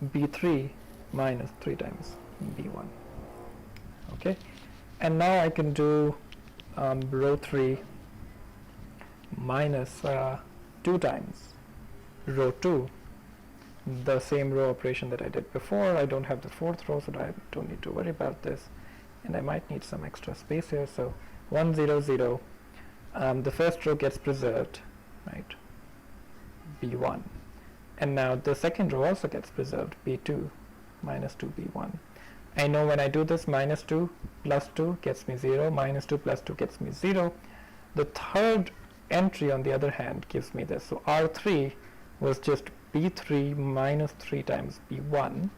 B3 minus 3 times B1. Okay, and now I can do row 3 minus 2 times row 2, the same row operation that I did before. I don't have the fourth row, so I don't need to worry about this, and I might need some extra space here, so 1, 0, 0. The first row gets preserved, right, B1, and now the second row also gets preserved, B2 minus 2 B1. I know when I do this, minus 2 plus 2 gets me 0, minus 2 plus 2 gets me 0. The third entry on the other hand gives me this, so R3 was just B3 minus 3 times B1,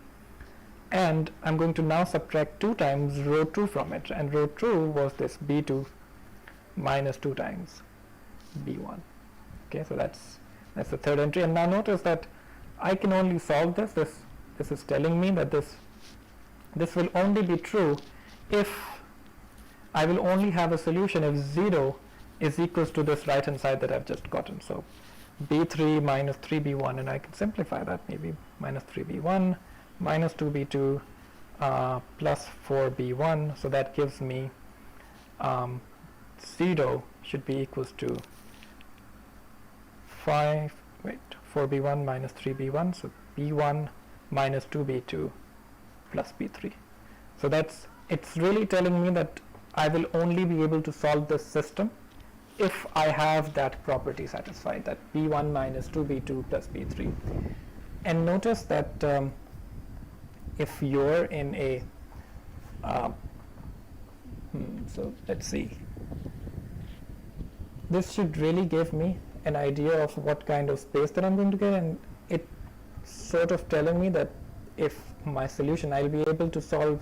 and I'm going to now subtract 2 times row 2 from it, and row 2 was this B2 minus 2 times B1. Okay, so that's the third entry, and now notice that I can only solve this. This is telling me that this will only be true if I will only have a solution if 0 is equals to this right hand side that I've just gotten. So B3 minus 3B1, and I can simplify that, maybe minus 3B1 minus 2B2 plus 4B1, so that gives me 0 should be equals to 4B1 minus 3B1, so B1 minus 2B2 plus B3. So it's really telling me that I will only be able to solve this system if I have that property satisfied, that B1 minus 2B2 plus B3. And notice that if you're in a so let's see, this should really give me an idea of what kind of space that I'm going to get, and it's sort of telling me that if my solution, I'll be able to solve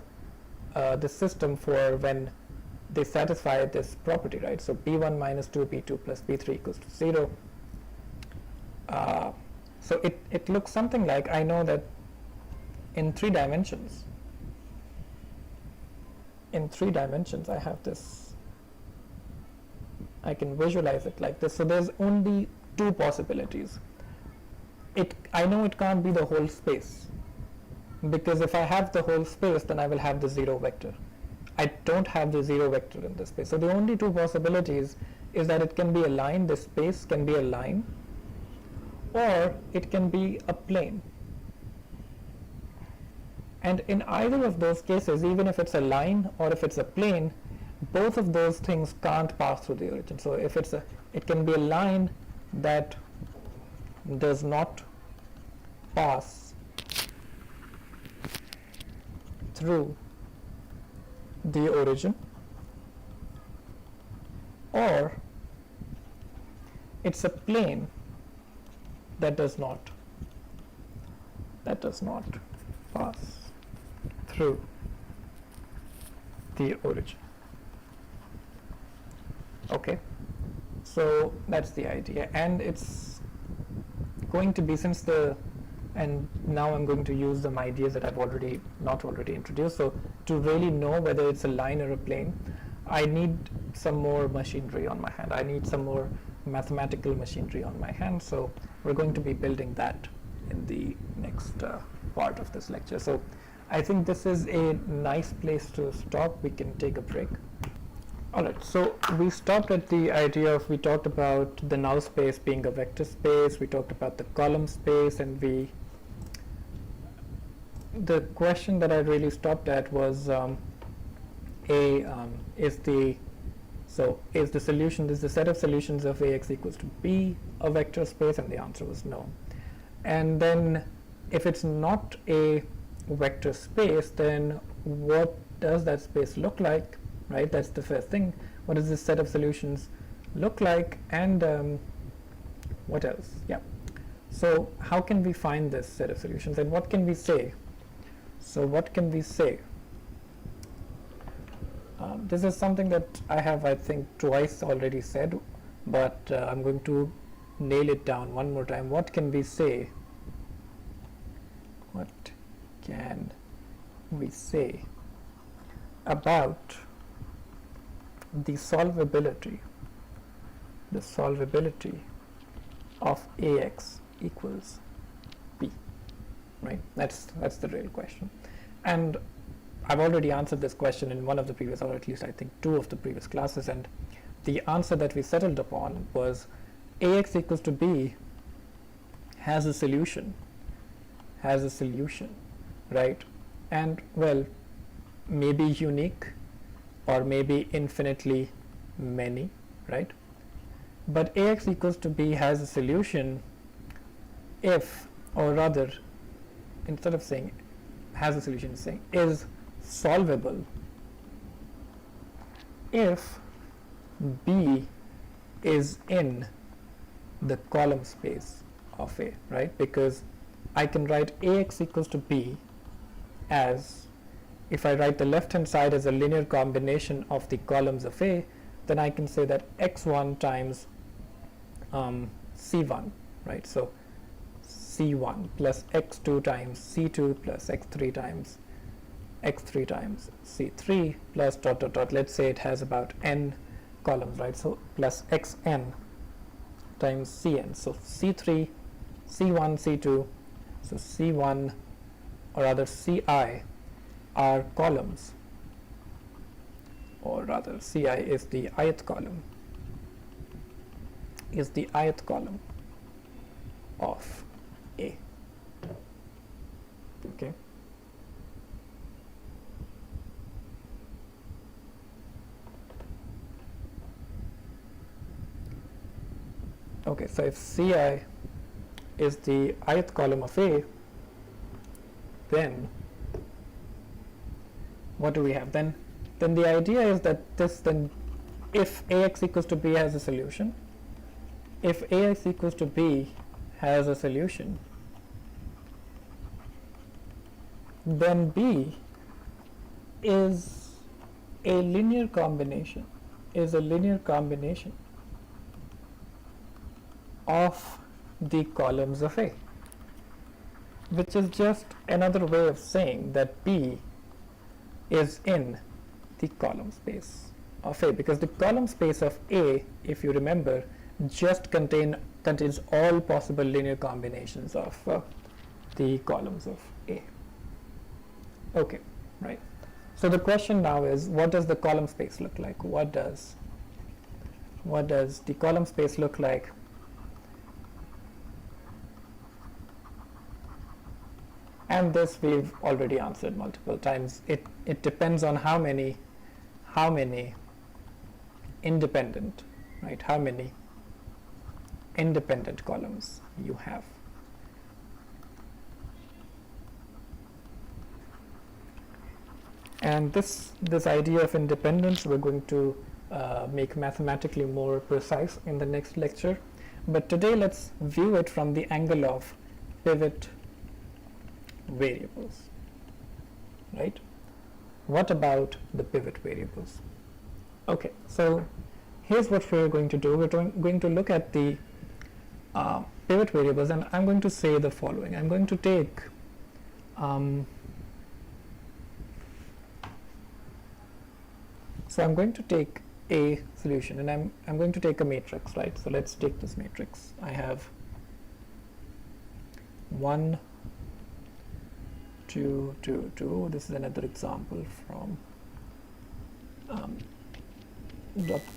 the system for when they satisfy this property, right? So B1 minus 2B2 plus B3 equals to 0. So it looks something like, I know that in 3 dimensions, I have this, I can visualize it like this. So there's only 2 possibilities. I know it can't be the whole space, because if I have the whole space, then I will have the 0 vector. I don't have the 0 vector in this space. So the only 2 possibilities is that it can be a line, this space can be a line, or it can be a plane. And in either of those cases, even if it's a line or if it's a plane, both of those things can't pass through the origin. So if it can be a line that does not pass through the origin, or it's a plane that does not pass through the origin. Okay, so that's the idea, and it's going to be, and now I'm going to use some ideas that I've not already introduced. So to really know whether it's a line or a plane, I need some more machinery on my hand. I need some more mathematical machinery on my hand. So we're going to be building that in the next part of this lecture. So I think this is a nice place to stop. We can take a break. Alright, so we stopped at the idea of, we talked about the null space being a vector space, we talked about the column space, and we the question that I really stopped at was is the solution, is the set of solutions of Ax equals to B a vector space? And the answer was no. And then if it's not a vector space, then what does that space look like, right? That's the first thing. What does this set of solutions look like? And what else? Yeah. So how can we find this set of solutions, and what can we say? So what can we say? This is something that I have, I think, twice already said, but I'm going to nail it down one more time. What can we say? What can we say about the solvability of Ax equals B, right? That's the real question. And I've already answered this question in one of the previous, or at least I think two of the previous classes, and the answer that we settled upon was Ax equals to B has a solution, right? And well, maybe unique or maybe infinitely many, right? But Ax equals to B has a solution if, or rather, instead of saying has a solution, saying is solvable if B is in the column space of A, right? Because I can write Ax equals to B as, if I write the left hand side as a linear combination of the columns of A, then I can say that x1 times c1, right? So c1 plus x2 times c2 plus x3 times c3 plus dot dot dot. Let's say it has about n columns, right? So plus xn times cn. So c3, c1, c2. So c1, or rather ci, are columns, or rather ci is the ith column, of A. Okay. Okay, so if ci is the ith column of A, then what do we have? Then the idea is that if Ax equals to B has a solution, if Ax equals to B has a solution, then B is a linear combination, of the columns of A, which is just another way of saying that B is in the column space of A, because the column space of A, if you remember, just contains all possible linear combinations of the columns of A. Okay, right. So the question now is, what does the column space look like? What does the column space look like? And this we've already answered multiple times. It depends on how many independent, right? How many independent columns you have. And this idea of independence we're going to make mathematically more precise in the next lecture. But today let's view it from the angle of pivot variables, right? What about the pivot variables? Okay, so here's what we're going to do. We're going to look at the pivot variables, and I'm going to say the following. I'm going to take so I'm going to take a solution, and I'm going to take a matrix, right? So let's take this matrix. I have 1, 2, 2, 2. This is another example from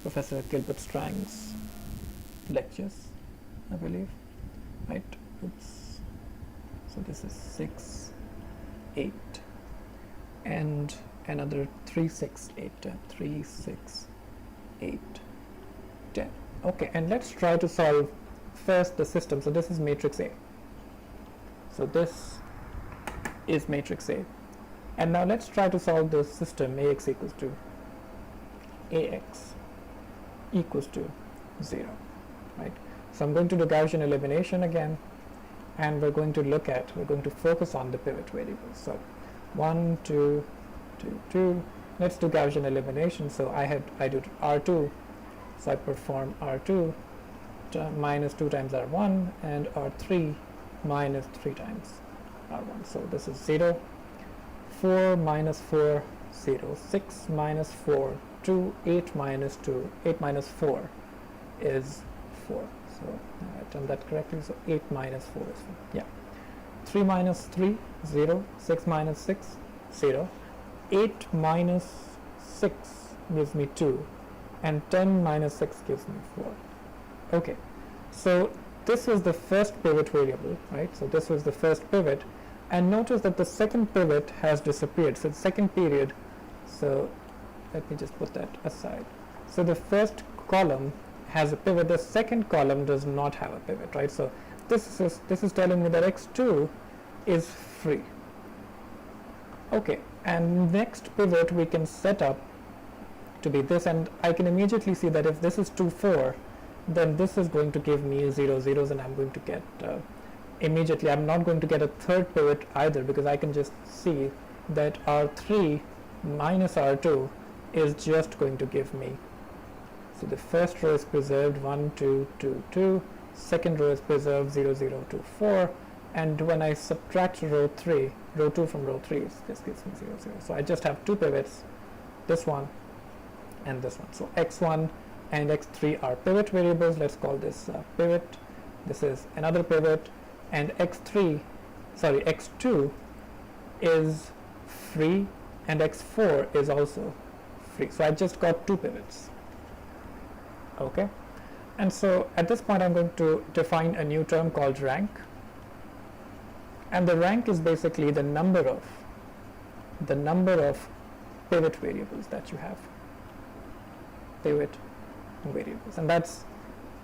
Professor Gilbert Strang's lectures, I believe, right? Oops. So this is 6, 8, and another 3, 6, 8, 10, 3, 6, 8, 10. Okay, and let's try to solve first the system. So this is matrix A. So this is matrix A. And now let's try to solve the system AX equals to 0, right? So I'm going to do Gaussian elimination again, and we're going to focus on the pivot variables. So 1, 2, 2, 2. Let's do Gaussian elimination. So I do R2. So I perform R2 minus 2 times R1 and R3 minus 3 times R1. So this is 0. 4 minus 4, 0. 6 minus 4, 2. 8 minus 2, 8 minus 4 is 4. So I've done that correctly. So 8 minus 4 is 4. Yeah. 3 minus 3, 0. 6 minus 6, 0. 8 minus 6 gives me 2. And 10 minus 6 gives me 4. Okay. So this was the first pivot variable, right? So this was the first pivot. And notice that the second pivot has disappeared. So the second period, so let me just put that aside. So the first column has a pivot, the second column does not have a pivot, right? So this is telling me that x2 is free. Okay, and next pivot we can set up to be this, and I can immediately see that if this is 2, 4, then this is going to give me 0, 0s, and I'm going to get immediately, I'm not going to get a third pivot either, because I can just see that R3 minus R2 is just going to give me, so the first row is preserved 1, 2, 2, 2, second row is preserved 0, 0, 2, 4, and when I subtract row 2 from row 3, this gives me 0, 0. So I just have two pivots, this one and this one. So x1 and x3 are pivot variables. Let's call this pivot. This is another pivot, and x2 is free and x4 is also free. So I just got two pivots. Okay, and so at this point I'm going to define a new term called rank, and the rank is basically the number of pivot variables that you have. Pivot variables, and that's,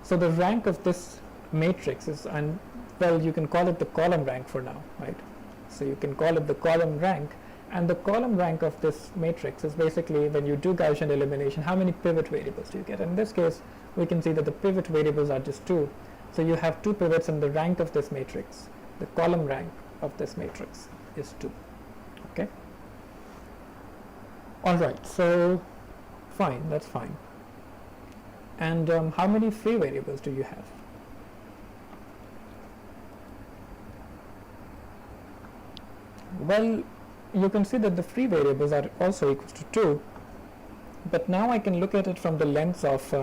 so the rank of this matrix is, and well, you can call it the column rank for now, right? So you can call it the column rank, and the column rank of this matrix is basically, when you do Gaussian elimination, how many pivot variables do you get? And in this case we can see that the pivot variables are just 2, so you have 2 pivots, and the rank of this matrix, the column rank of this matrix is 2. Okay, all right, so fine, that's fine. And how many free variables do you have? Well, you can see that the free variables are also equal to 2, but now I can look at it from the lens of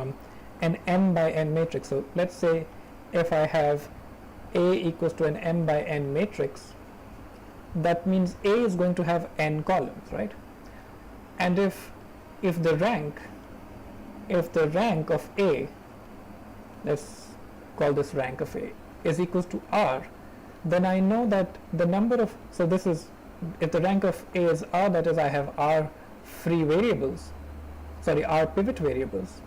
an m by n matrix. So let's say if I have A equals to an m by n matrix, that means A is going to have n columns, right? And if the rank of A, let's call this rank of A, is equals to R, then I know that the number of, so this is, if the rank of A is R, that is I have R free variables, sorry, R pivot variables,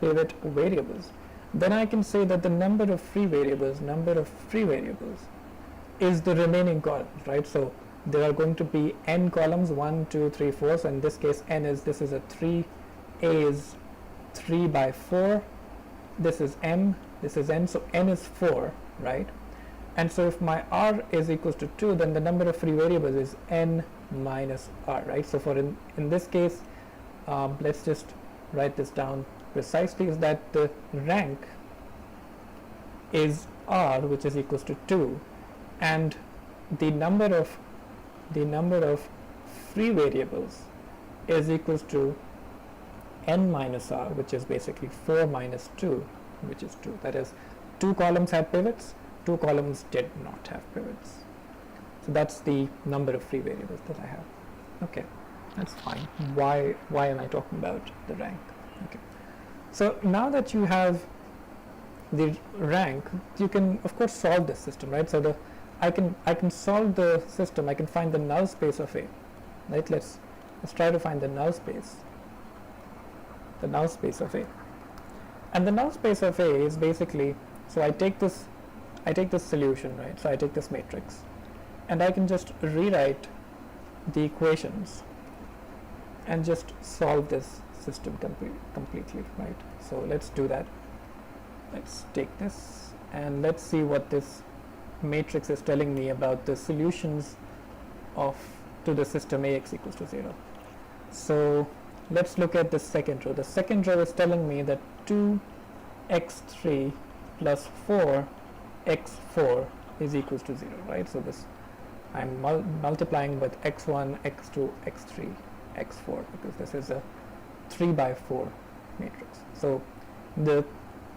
then I can say that the number of free variables is the remaining columns, right? So there are going to be n columns, 1, 2, 3, 4, so in this case n is, this is a 3, A is 3 by 4, this is m, this is n, so n is 4, right? And so if my R is equals to 2, then the number of free variables is n minus R, right? So for in this case, let's just write this down precisely, is that the rank is R, which is equals to 2, and the number of free variables is equals to n minus R, which is basically 4 minus 2, which is 2. That is, 2 columns have pivots, 2 columns did not have pivots. So that's the number of free variables that I have. Okay, that's fine. Why am I talking about the rank? Okay, so now that you have the rank, you can of course solve this system, right? So I can solve the system. I can find the null space of A, right? Let's try to find the null space of A. And the null space of A is basically, so I take this solution, right? So I take this matrix, and I can just rewrite the equations and just solve this system completely, right? So let's do that. Let's take this and let's see what this matrix is telling me about the solutions to the system Ax equals to 0. So let's look at the second row. The second row is telling me that 2x3 plus 4x4 is equals to 0, right? So this I'm multiplying with x1, x2, x3, x4 because this is a 3 by 4 matrix. So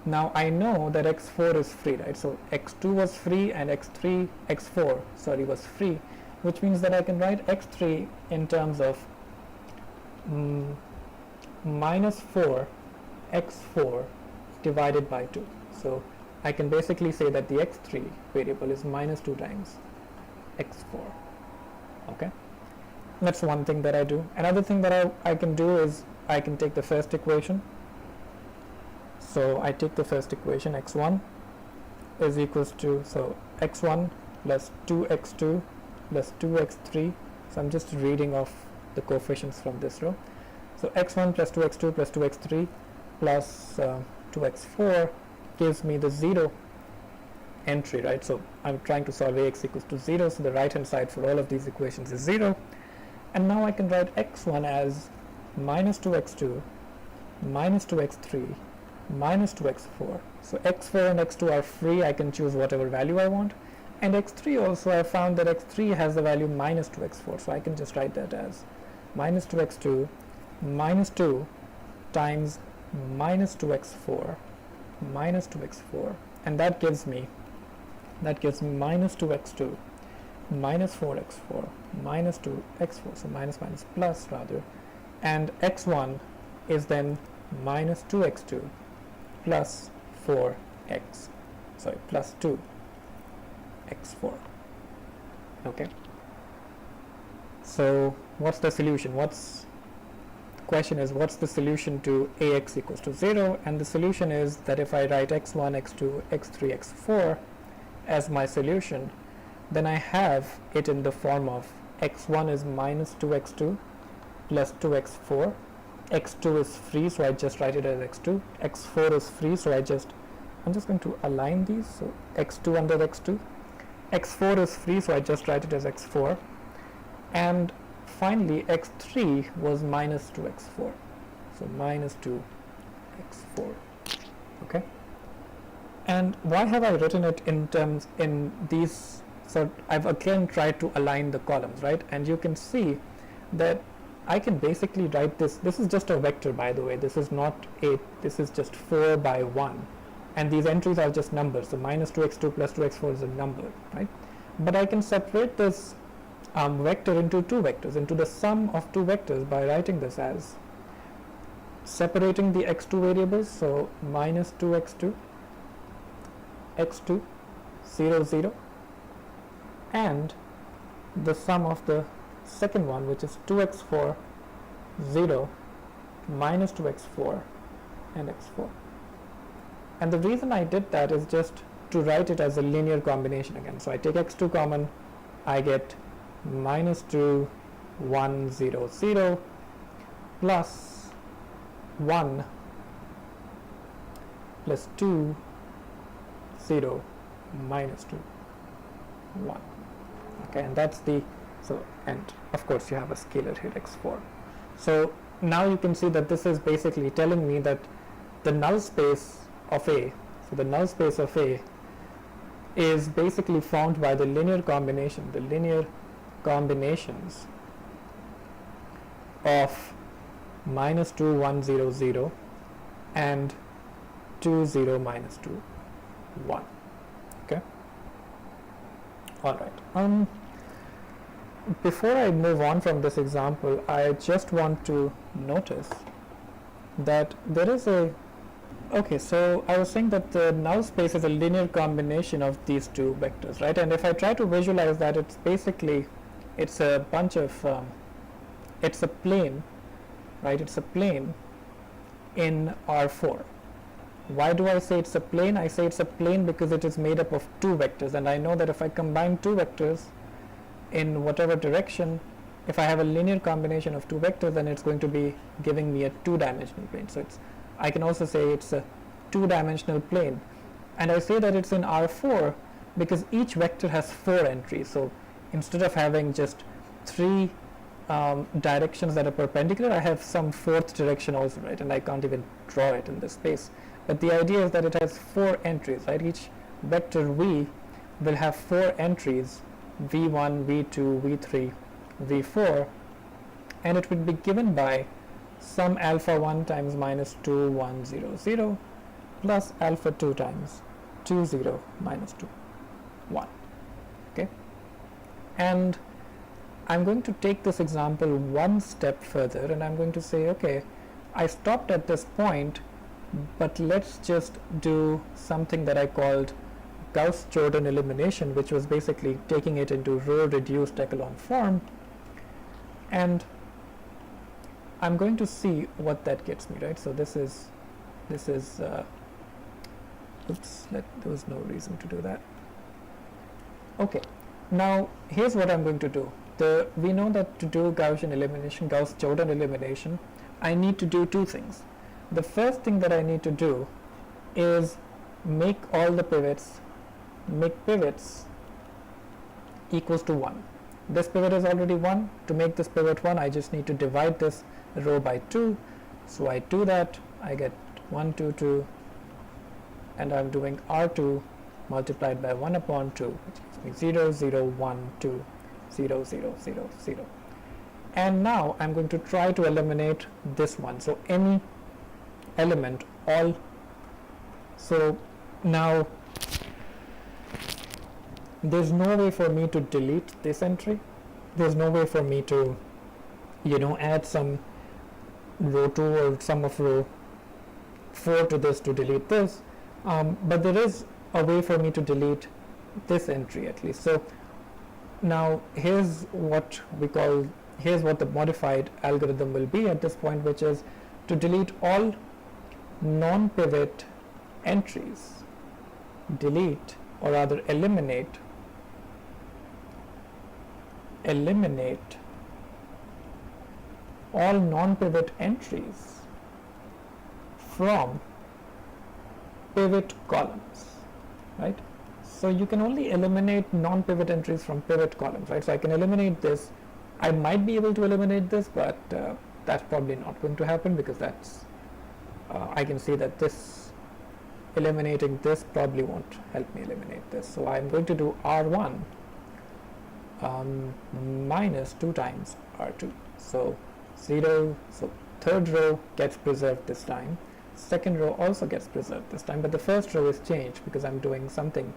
now I know that x4 is free, right? So x2 was free and x4 was free, which means that I can write x3 in terms of minus 4 x4 divided by 2. So I can basically say that the x3 variable is minus 2 times x4. Okay, that's one thing that I do. Another thing that I can do is I can take the first equation. So I take the first equation, x1 is equals to, so x1 plus 2x2 plus 2x3. So I'm just reading off the coefficients from this row. So x1 plus 2x2 plus 2x3 plus 2x4 gives me the 0 entry, right? So I'm trying to solve Ax equals to 0, so the right hand side for all of these equations is 0. And now I can write x1 as minus 2x2 minus 2x3 minus 2x4. So x4 and x2 are free. I can choose whatever value I want. And x3 also, I found that x3 has the value minus 2x4. So I can just write that as minus 2x2 minus 2 times minus 2x4 minus 2x4. And that gives me minus 2x2 minus 4x4 minus 2x4. So minus minus plus rather. And x1 is then minus 2x2 plus 4x, sorry, plus 2x4. Okay. So what's the solution? The question is, what's the solution to Ax equals to 0? And the solution is that if I write x1, x2, x3, x4 as my solution, then I have it in the form of x1 is minus 2x2 plus 2x4. x2 is free, so I just write it as x2. x4 is free, so I'm just going to align these. So x2 under x2. x4 is free, so I just write it as x4. And finally, x3 was minus 2x4. So minus 2x4. Okay. And why have I written it in these? So I've again tried to align the columns, right? And you can see that I can basically write this. This is just a vector, by the way. This is not 8. This is just 4 by 1. And these entries are just numbers. So minus 2x2 plus 2x4 is a number, right? But I can separate this vector into two vectors, into the sum of two vectors by writing this as separating the x2 variables. So minus 2x2, x2, 0, 0. And the sum of the second one, which is 2x4, 0, minus 2x4 and x4. And the reason I did that is just to write it as a linear combination again. So I take x2 common, I get minus 2, 1, 0, 0 plus 1 plus 2, 0, minus 2, 1. Okay, and that's the, so, and of course you have a scalar here, x4. So now you can see that this is basically telling me that the null space of A, so the null space of A is basically formed by the linear combination, the linear combinations of minus 2, 1, 0, 0 and 2, 0, minus 2, 1. Okay. All right. Before I move on from this example, I just want to notice that there is a Okay, so I was saying that the null space is a linear combination of these two vectors, right? And if I try to visualize that, it's basically, it's a bunch of, it's a plane, right? It's a plane in R4. Why do I say it's a plane? I say it's a plane because it is made up of two vectors, and I know that if I combine two vectors in whatever direction, if I have a linear combination of two vectors, then it's going to be giving me a two-dimensional plane. So it's, I can also say it's a two-dimensional plane, and I say that it's in R4 because each vector has 4 entries. So instead of having just 3 directions that are perpendicular, I have some 4th direction also, right? And I can't even draw it in this space. But the idea is that it has 4 entries, right? Each vector v will have 4 entries, v1, v2, v3, v4, and it would be given by some alpha 1 times minus 2, 1, 0, 0, plus alpha 2 times 2, 0, minus 2, 1. Okay? And I'm going to take this example one step further, and I'm going to say, okay, I stopped at this point, but let's just do something that I called Gauss-Jordan elimination, which was basically taking it into row-reduced echelon form, and I'm going to see what that gets me, right? So this is oops, there was no reason to do that. Okay, now here's what I'm going to do. We know that to do Gaussian elimination, Gauss-Jordan elimination, I need to do 2 things. The first thing that I need to do is make all the pivots, make pivots equals to 1. This pivot is already 1. To make this pivot 1, I just need to divide this row by 2. So I do that, I get 1, 2, 2, and I'm doing R2 multiplied by 1 upon 2, which gives me 0, 0, 1, 2, 0, 0, 0, 0. And now I'm going to try to eliminate this one. So any element, all. So now there's no way for me to delete this entry. There's no way for me to, add some row 2 or sum of row 4 to this to delete this. But there is a way for me to delete this entry at least. So now here's what the modified algorithm will be at this point, which is to delete all non-pivot entries, delete, or rather eliminate all non-pivot entries from pivot columns, right? So you can only eliminate non-pivot entries from pivot columns, right? So I can eliminate this. I might be able to eliminate this, but that's probably not going to happen, because that's I can see that this eliminating this probably won't help me eliminate this. So I'm going to do R1 minus 2 times R2. So 0, so third row gets preserved this time, second row also gets preserved this time, but the first row is changed because I'm doing something.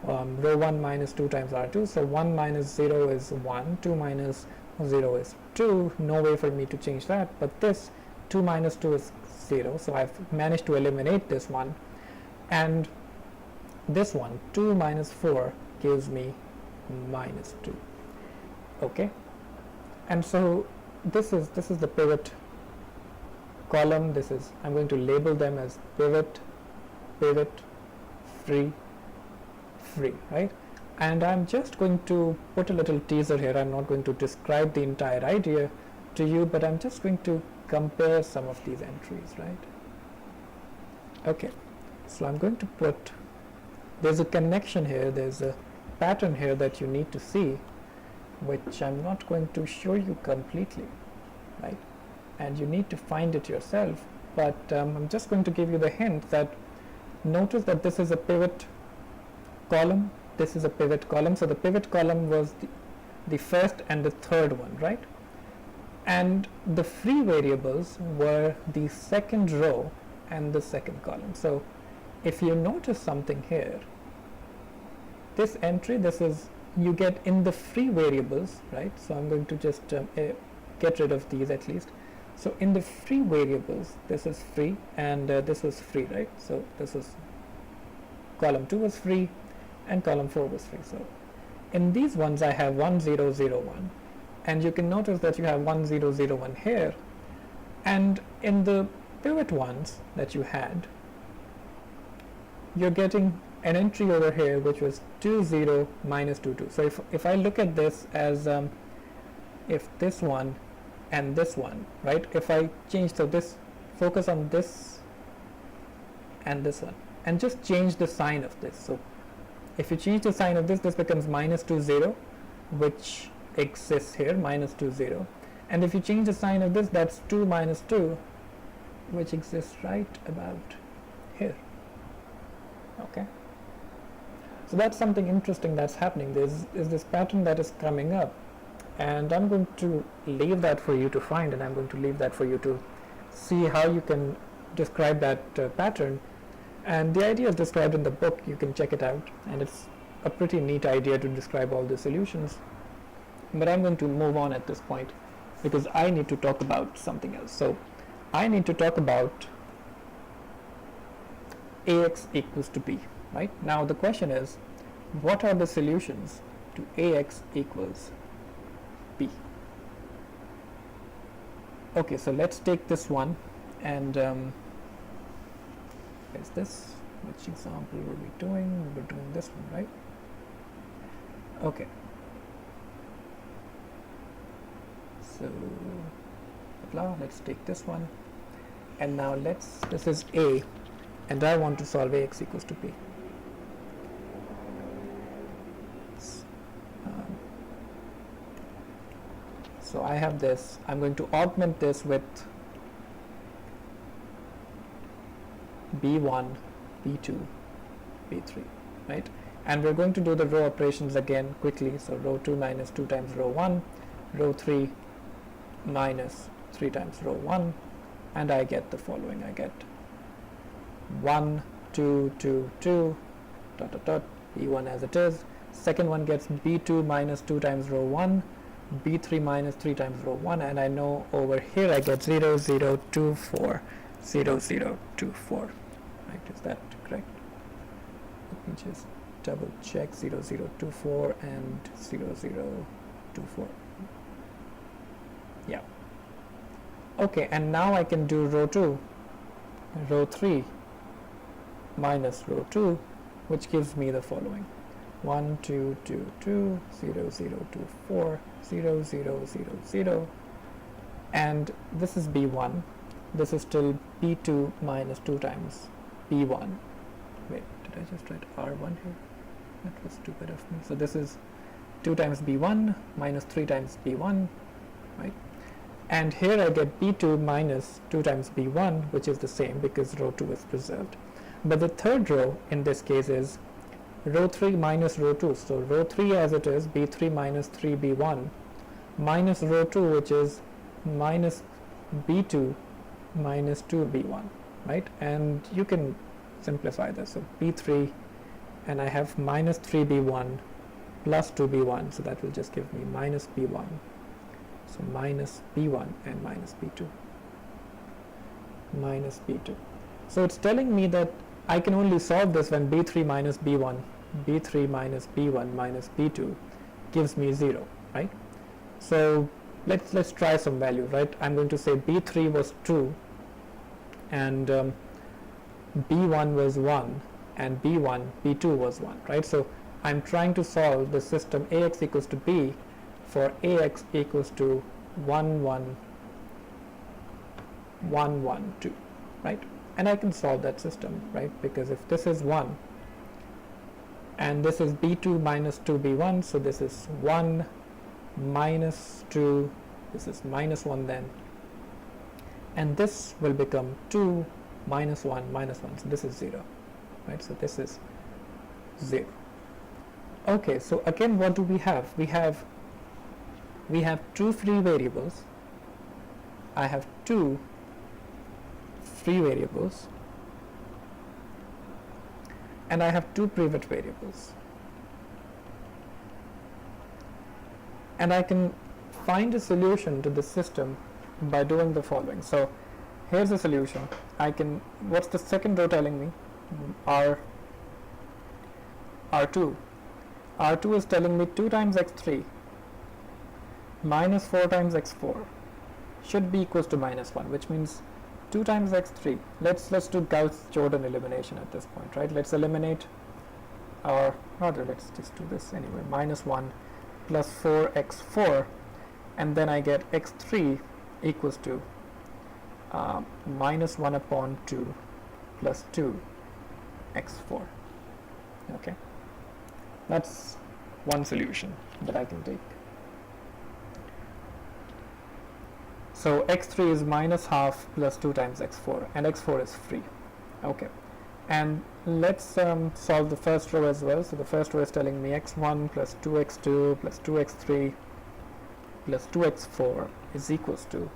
Row 1 minus 2 times R2, so 1 minus 0 is 1, 2 minus 0 is 2, no way for me to change that, but this 2 minus 2 is 0, so I've managed to eliminate this one, and this one, 2 minus 4, gives me minus 2. Okay, and so this is the pivot column. This is, I'm going to label them as pivot, pivot, free, free, right? And I'm just going to put a little teaser here. I'm not going to describe the entire idea to you, but I'm just going to compare some of these entries, right? Okay, so I'm going to put, there's a connection here, there's a pattern here that you need to see, which I'm not going to show you completely, right? And you need to find it yourself, but I'm just going to give you the hint that notice that this is a pivot column, this is a pivot column. So the pivot column was the first and the third one, right? And the free variables were the second row and the second column. So if you notice something here, this entry, this is, you get in the free variables, right? So I'm going to just get rid of these at least. So in the free variables, this is free and this was free, right? So this was column 2 was free and column 4 was free. So in these ones I have 1 0 0 1, and you can notice that you have 1 0 0 1 here, and in the pivot ones that you had, you're getting an entry over here which was 2 0 minus 2 2. So if I look at this as if this one and this one, right, if I change, so this, focus on this and this one and just change the sign of this. So if you change the sign of this, this becomes minus 2 0, which exists here, minus 2 0, and if you change the sign of this, that's 2 minus 2, which exists right about here. Okay, so that's something interesting that's happening. There is this pattern that is coming up, and I'm going to leave that for you to find, and I'm going to leave that for you to see how you can describe that pattern. And the idea is described in the book. You can check it out, and it's a pretty neat idea to describe all the solutions. But I'm going to move on at this point because I need to talk about something else. So I need to talk about Ax equals to b. Right? Now the question is, what are the solutions to Ax equals b? Okay, so let's take this one, and is this, which example were we doing? We're doing this one, right? Okay, so blah, let's take this one, and now this is a, and I want to solve Ax equals to b. So I have this, I'm going to augment this with b1, b2, b3, right? And we're going to do the row operations again quickly. So row 2 minus 2 times row 1, row 3 minus 3 times row 1, and I get the following. I get 1, 2, 2, 2, dot, dot, dot, b1 as it is. Second one gets b2 minus 2 times row 1, b3 minus 3 times row 1, and I know over here I get 0, 0, 2, 4, 0, 0, 2, 4. Right, is that correct? Let me just double check. 0, 0, 2, 4 and 0, 0, 2, 4. Yeah. Okay, and now I can do row 2, row 3 minus row 2, which gives me the following. 1, 2, 2, 2, 0, 0, 2, 4, 0, 0, 0, 0, and this is b1. This is still b2 minus 2 times b1. Wait, did I just write r1 here? That was stupid of me. So this is 2 times b1 minus 3 times b1, right? And here I get b2 minus 2 times b1, which is the same because row 2 is preserved. But the third row in this case is row 3 minus row 2. So row 3 as it is, b3 minus 3b1, minus row 2, which is minus b2 minus 2b1, right? And you can simplify this. So b3, and I have minus 3b1 plus 2b1, so that will just give me minus b1. So minus b1 and minus b2. Minus b2. So it's telling me that I can only solve this when b3 minus b1, b3 minus b1 minus b2 gives me 0, right? So let's try some values, right? I'm going to say b3 was 2 and b1 was 1 and b2 was 1, right? So I'm trying to solve the system Ax equals to b for Ax equals to 1 1 1 1 2, right? And I can solve that system, right? Because if this is 1 and this is b2 minus 2b1, so this is 1 minus 2, this is minus 1 then, and this will become 2 minus 1 minus 1, so this is 0, right? So this is 0. Okay, so again, what do we have? We have 2 free variables. I have 2 free variables, and I have 2 pivot variables, and I can find a solution to the system by doing the following. So here's the solution. What's the second row telling me? R2 is telling me 2 times x3 minus 4 times x4 should be equals to minus 1, which means 2 times x3. Let's do Gauss-Jordan elimination at this point, right? Let's eliminate, or rather let's just do this anyway. Minus 1 plus 4x4, and then I get x3 equals to minus 1 upon 2 plus 2 x4. Okay, that's one solution that I can take. So x3 is minus half plus 2 times x4, and x4 is free. Okay, and let's solve the first row as well. So the first row is telling me x1 plus 2x2 plus 2x3 plus 2x4 is equals to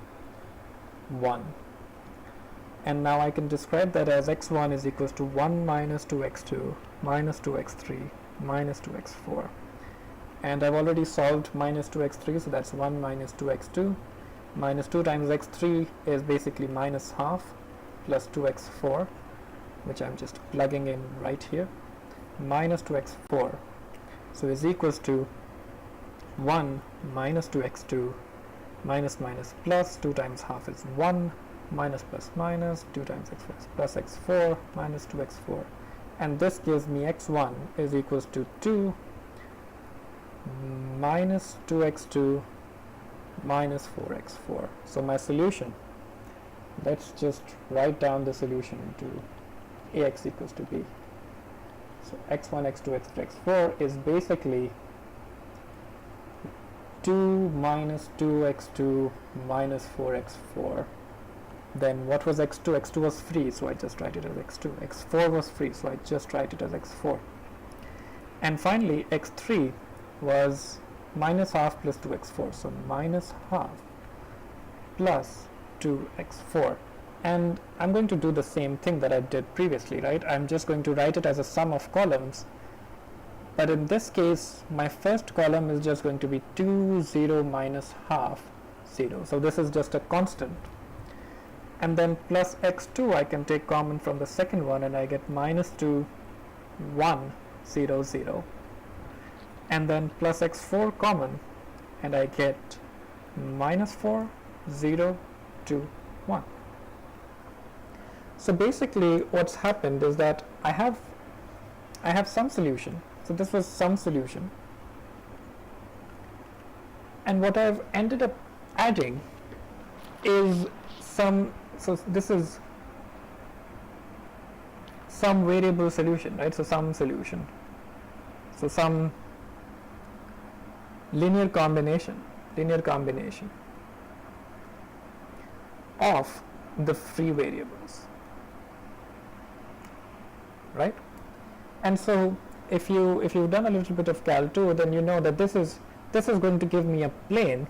1. And now I can describe that as x1 is equals to 1 minus 2x2 minus 2x3 minus 2x4. And I've already solved minus 2x3, so that's 1 minus 2x2. Minus 2 times x3 is basically minus half plus 2x4, which I'm just plugging in right here, minus 2x4. So is equals to 1 minus 2x2 minus minus plus 2 times half is 1 minus plus minus 2 times x4 is plus x4 minus 2x4, and this gives me x1 is equals to 2 minus 2x2 minus 4x4. So my solution, let's just write down the solution into Ax equals to B. So x1, x2, x3, x4 is basically 2 minus 2x2 minus 4x4. Then what was x2? x2 was free, so I just write it as x2. x4 was free, so I just write it as x4. And finally x3 was minus half plus 2x4, so minus half plus 2x4. And I'm going to do the same thing that I did previously, right? I'm just going to write it as a sum of columns, but in this case my first column is just going to be 2, 0, minus half, 0. So this is just a constant. And then plus x2 I can take common from the second one, and I get minus 2, 1, 0, 0. And then plus x4 common, and I get minus 4, 0, 2, 1. So basically what's happened is that I have some solution. So this was some solution, and what I've ended up adding is so this is some variable solution, right? So some solution, so some linear combination of the free variables, right? And so if you've done a little bit of Cal 2, then you know that this is going to give me a plane,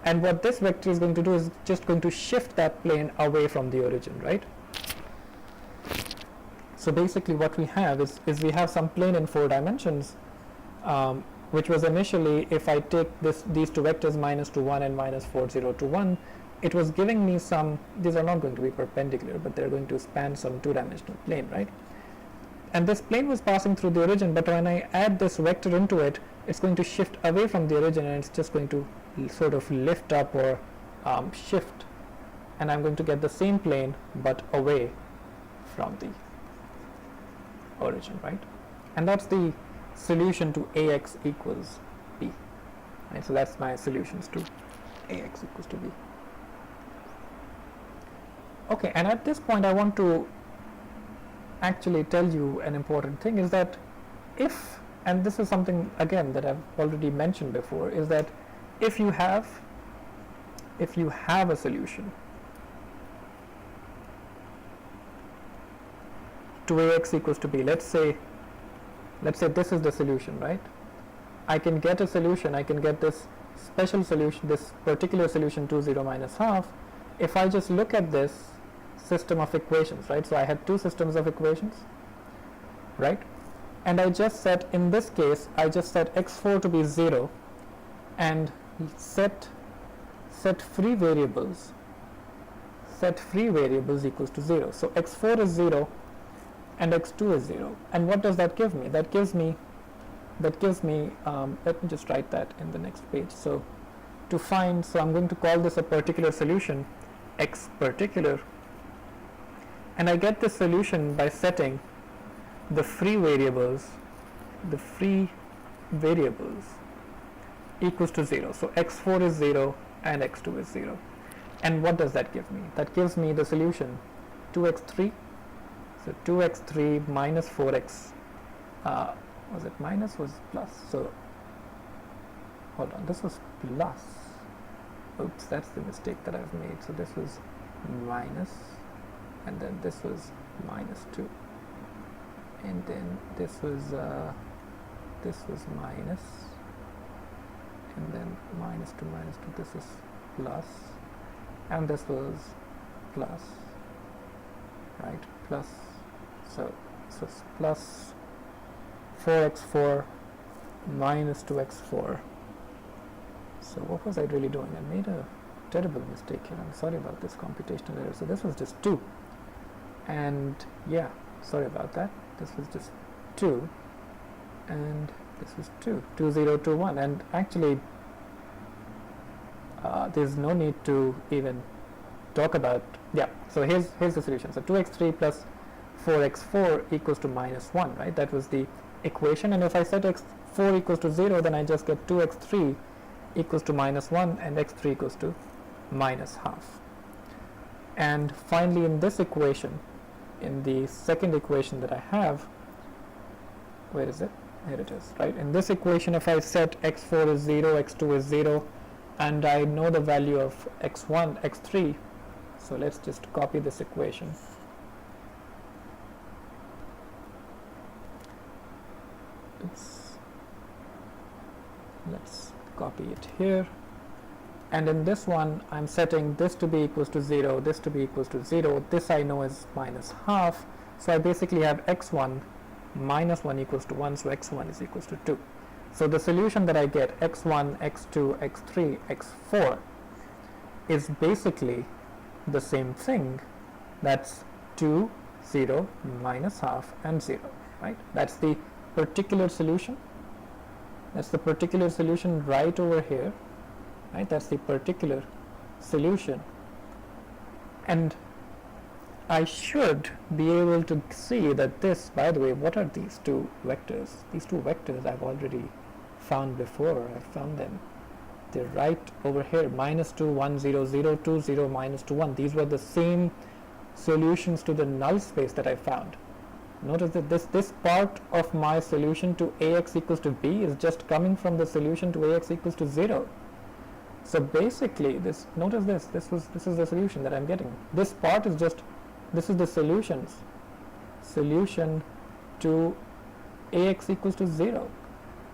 and what this vector is going to do is just going to shift that plane away from the origin, right? So basically what we have is we have some plane in 4 dimensions, which was initially, if I take these two vectors minus 2, 1 and minus 4, 0, 2, 1, it was giving me some, these are not going to be perpendicular, but they're going to span some 2-dimensional plane, right? And this plane was passing through the origin, but when I add this vector into it, it's going to shift away from the origin, and it's just going to sort of lift up or shift, and I'm going to get the same plane but away from the origin, right? And that's the solution to Ax equals B, right? So that's my solutions to Ax equals to B. Okay, and at this point I want to actually tell you an important thing, is that if, and this is something again that I've already mentioned before, is that if you have a solution to Ax equals to B, let's say this is the solution, right? I can get a solution, I can get this special solution, this particular solution 2, 0, minus half, if I just look at this system of equations, right? So I had two systems of equations, right? And I just set, in this case, I just set x4 to be 0 and set set free variables equals to 0. So x4 is 0 and x2 is 0. And what does that give me? That gives me let me just write that in the next page. So I'm going to call this a particular solution, x particular, and I get this solution by setting the free variables equals to 0. So x4 is 0 and x2 is 0. And what does that give me? That gives me the solution 2x3. So 2x3 minus 4x, was it minus, was it plus? So hold on, this was plus. Oops, that's the mistake that I've made. So this was minus, and then this was minus 2, and then this was minus, and then minus 2, this is plus, and this was plus, right, plus. So this was plus 4x4 minus 2x4. So what was I really doing? I made a terrible mistake here. I'm sorry about this computational error. So this was just 2, and yeah, sorry about that. This was just 2, and this was 2, 2, 0, 2, 1, and actually there's no need to even talk about, yeah, so here's the solution. So 2x3 plus 4x4 equals to minus 1, right? That was the equation, and if I set x4 equals to 0, then I just get 2x3 equals to minus 1 and x3 equals to minus half. And finally, in this equation, in the second equation that I have, where is it? Here it is, right? In this equation, if I set x4 is 0, x2 is 0, and I know the value of x1, x3, so let's just copy this equation. Let's copy it here, and in this one I'm setting this to be equals to 0, this to be equals to 0, this I know is minus half, so I basically have x1 minus 1 equals to 1, so x1 is equals to 2. So the solution that I get, x1, x2, x3, x4, is basically the same thing. That's 2, 0, minus half, and 0, right? That's the particular solution. That's the particular solution right over here, right? That's the particular solution. And I should be able to see that this, by the way, what are these two vectors? These two vectors I've already found before. I found them. They're right over here, minus 2, 1, 0, 0, 2, 0, minus 2, 1. These were the same solutions to the null space that I found. Notice that this part of my solution to Ax equals to b is just coming from the solution to Ax equals to 0. So basically, notice this is the solution that I'm getting. This part is just, this is the solution to Ax equals to 0.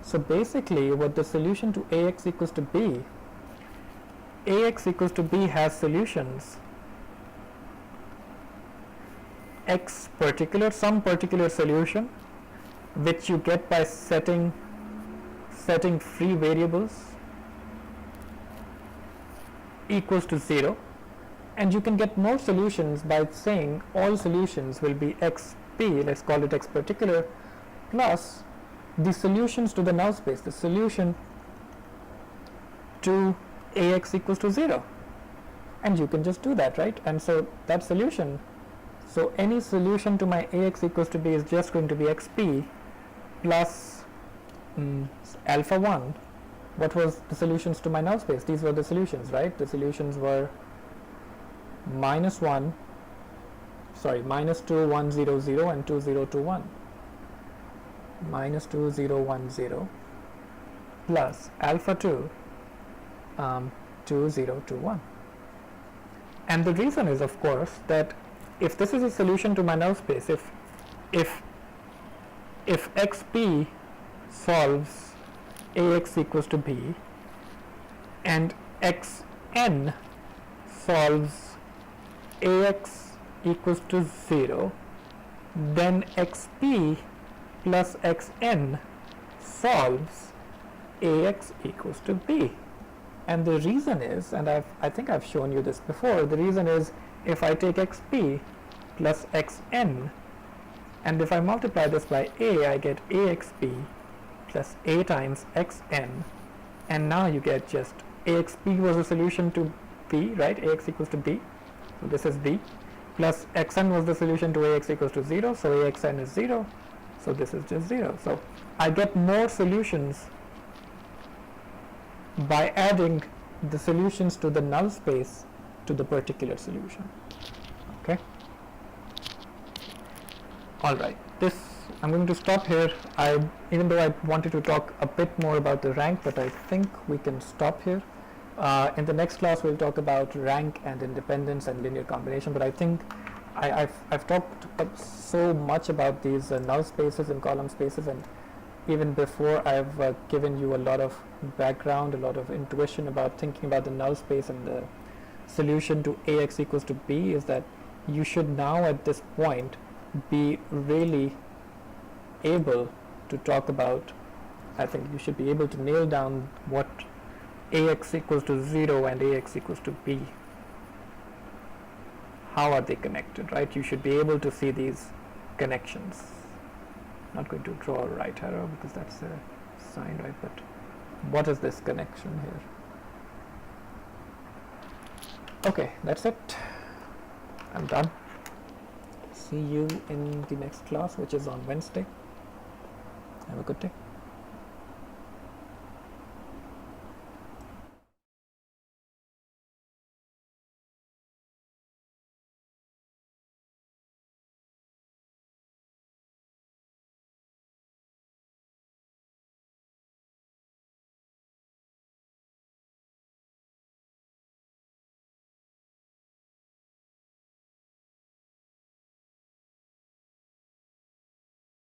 So basically, what the solution to Ax equals to b, Ax equals to b has solutions x particular, some particular solution, which you get by setting free variables equals to 0, and you can get more solutions by saying all solutions will be xp, let's call it x particular, plus the solutions to the null space, the solution to Ax equals to 0, and you can just do that, right? And so that solution, so any solution to my Ax equals to b is just going to be xp plus alpha 1. What was the solutions to my null space? These were the solutions, right? The solutions were minus 2, 1, 0, 0, and 2, 0, 2, 1. Minus 2, 0, 1, 0 plus alpha 2, 2, 0, 2, 1. And the reason is, of course, that if this is a solution to my null space, if xp solves Ax equals to b and xn solves Ax equals to 0, then xp plus xn solves Ax equals to b. And the reason is, and I think I've shown you this before, the reason is if I take xp plus xn, and if I multiply this by a, I get axp plus a times xn, and now you get just axp was a solution to b, right? Ax equals to b, so this is b, plus xn was the solution to ax equals to 0, so axn is 0, so this is just 0. So I get more solutions by adding the solutions to the null space to the particular solution. Okay. All right. This I'm going to stop here. Even though I wanted to talk a bit more about the rank, but I think we can stop here. In the next class, we'll talk about rank and independence and linear combination. But I think I've talked so much about these null spaces and column spaces, and even before I've given you a lot of background, a lot of intuition about thinking about the null space, and the solution to ax equals to b is that you should now at this point be really able to talk about, I think you should be able to nail down what ax equals to 0 and ax equals to b, how are they connected, right? You should be able to see these connections. Not going to draw a right arrow because that's a sign, right? But what is this connection here? Okay, that's it. I'm done. See you in the next class, which is on Wednesday. Have a good day.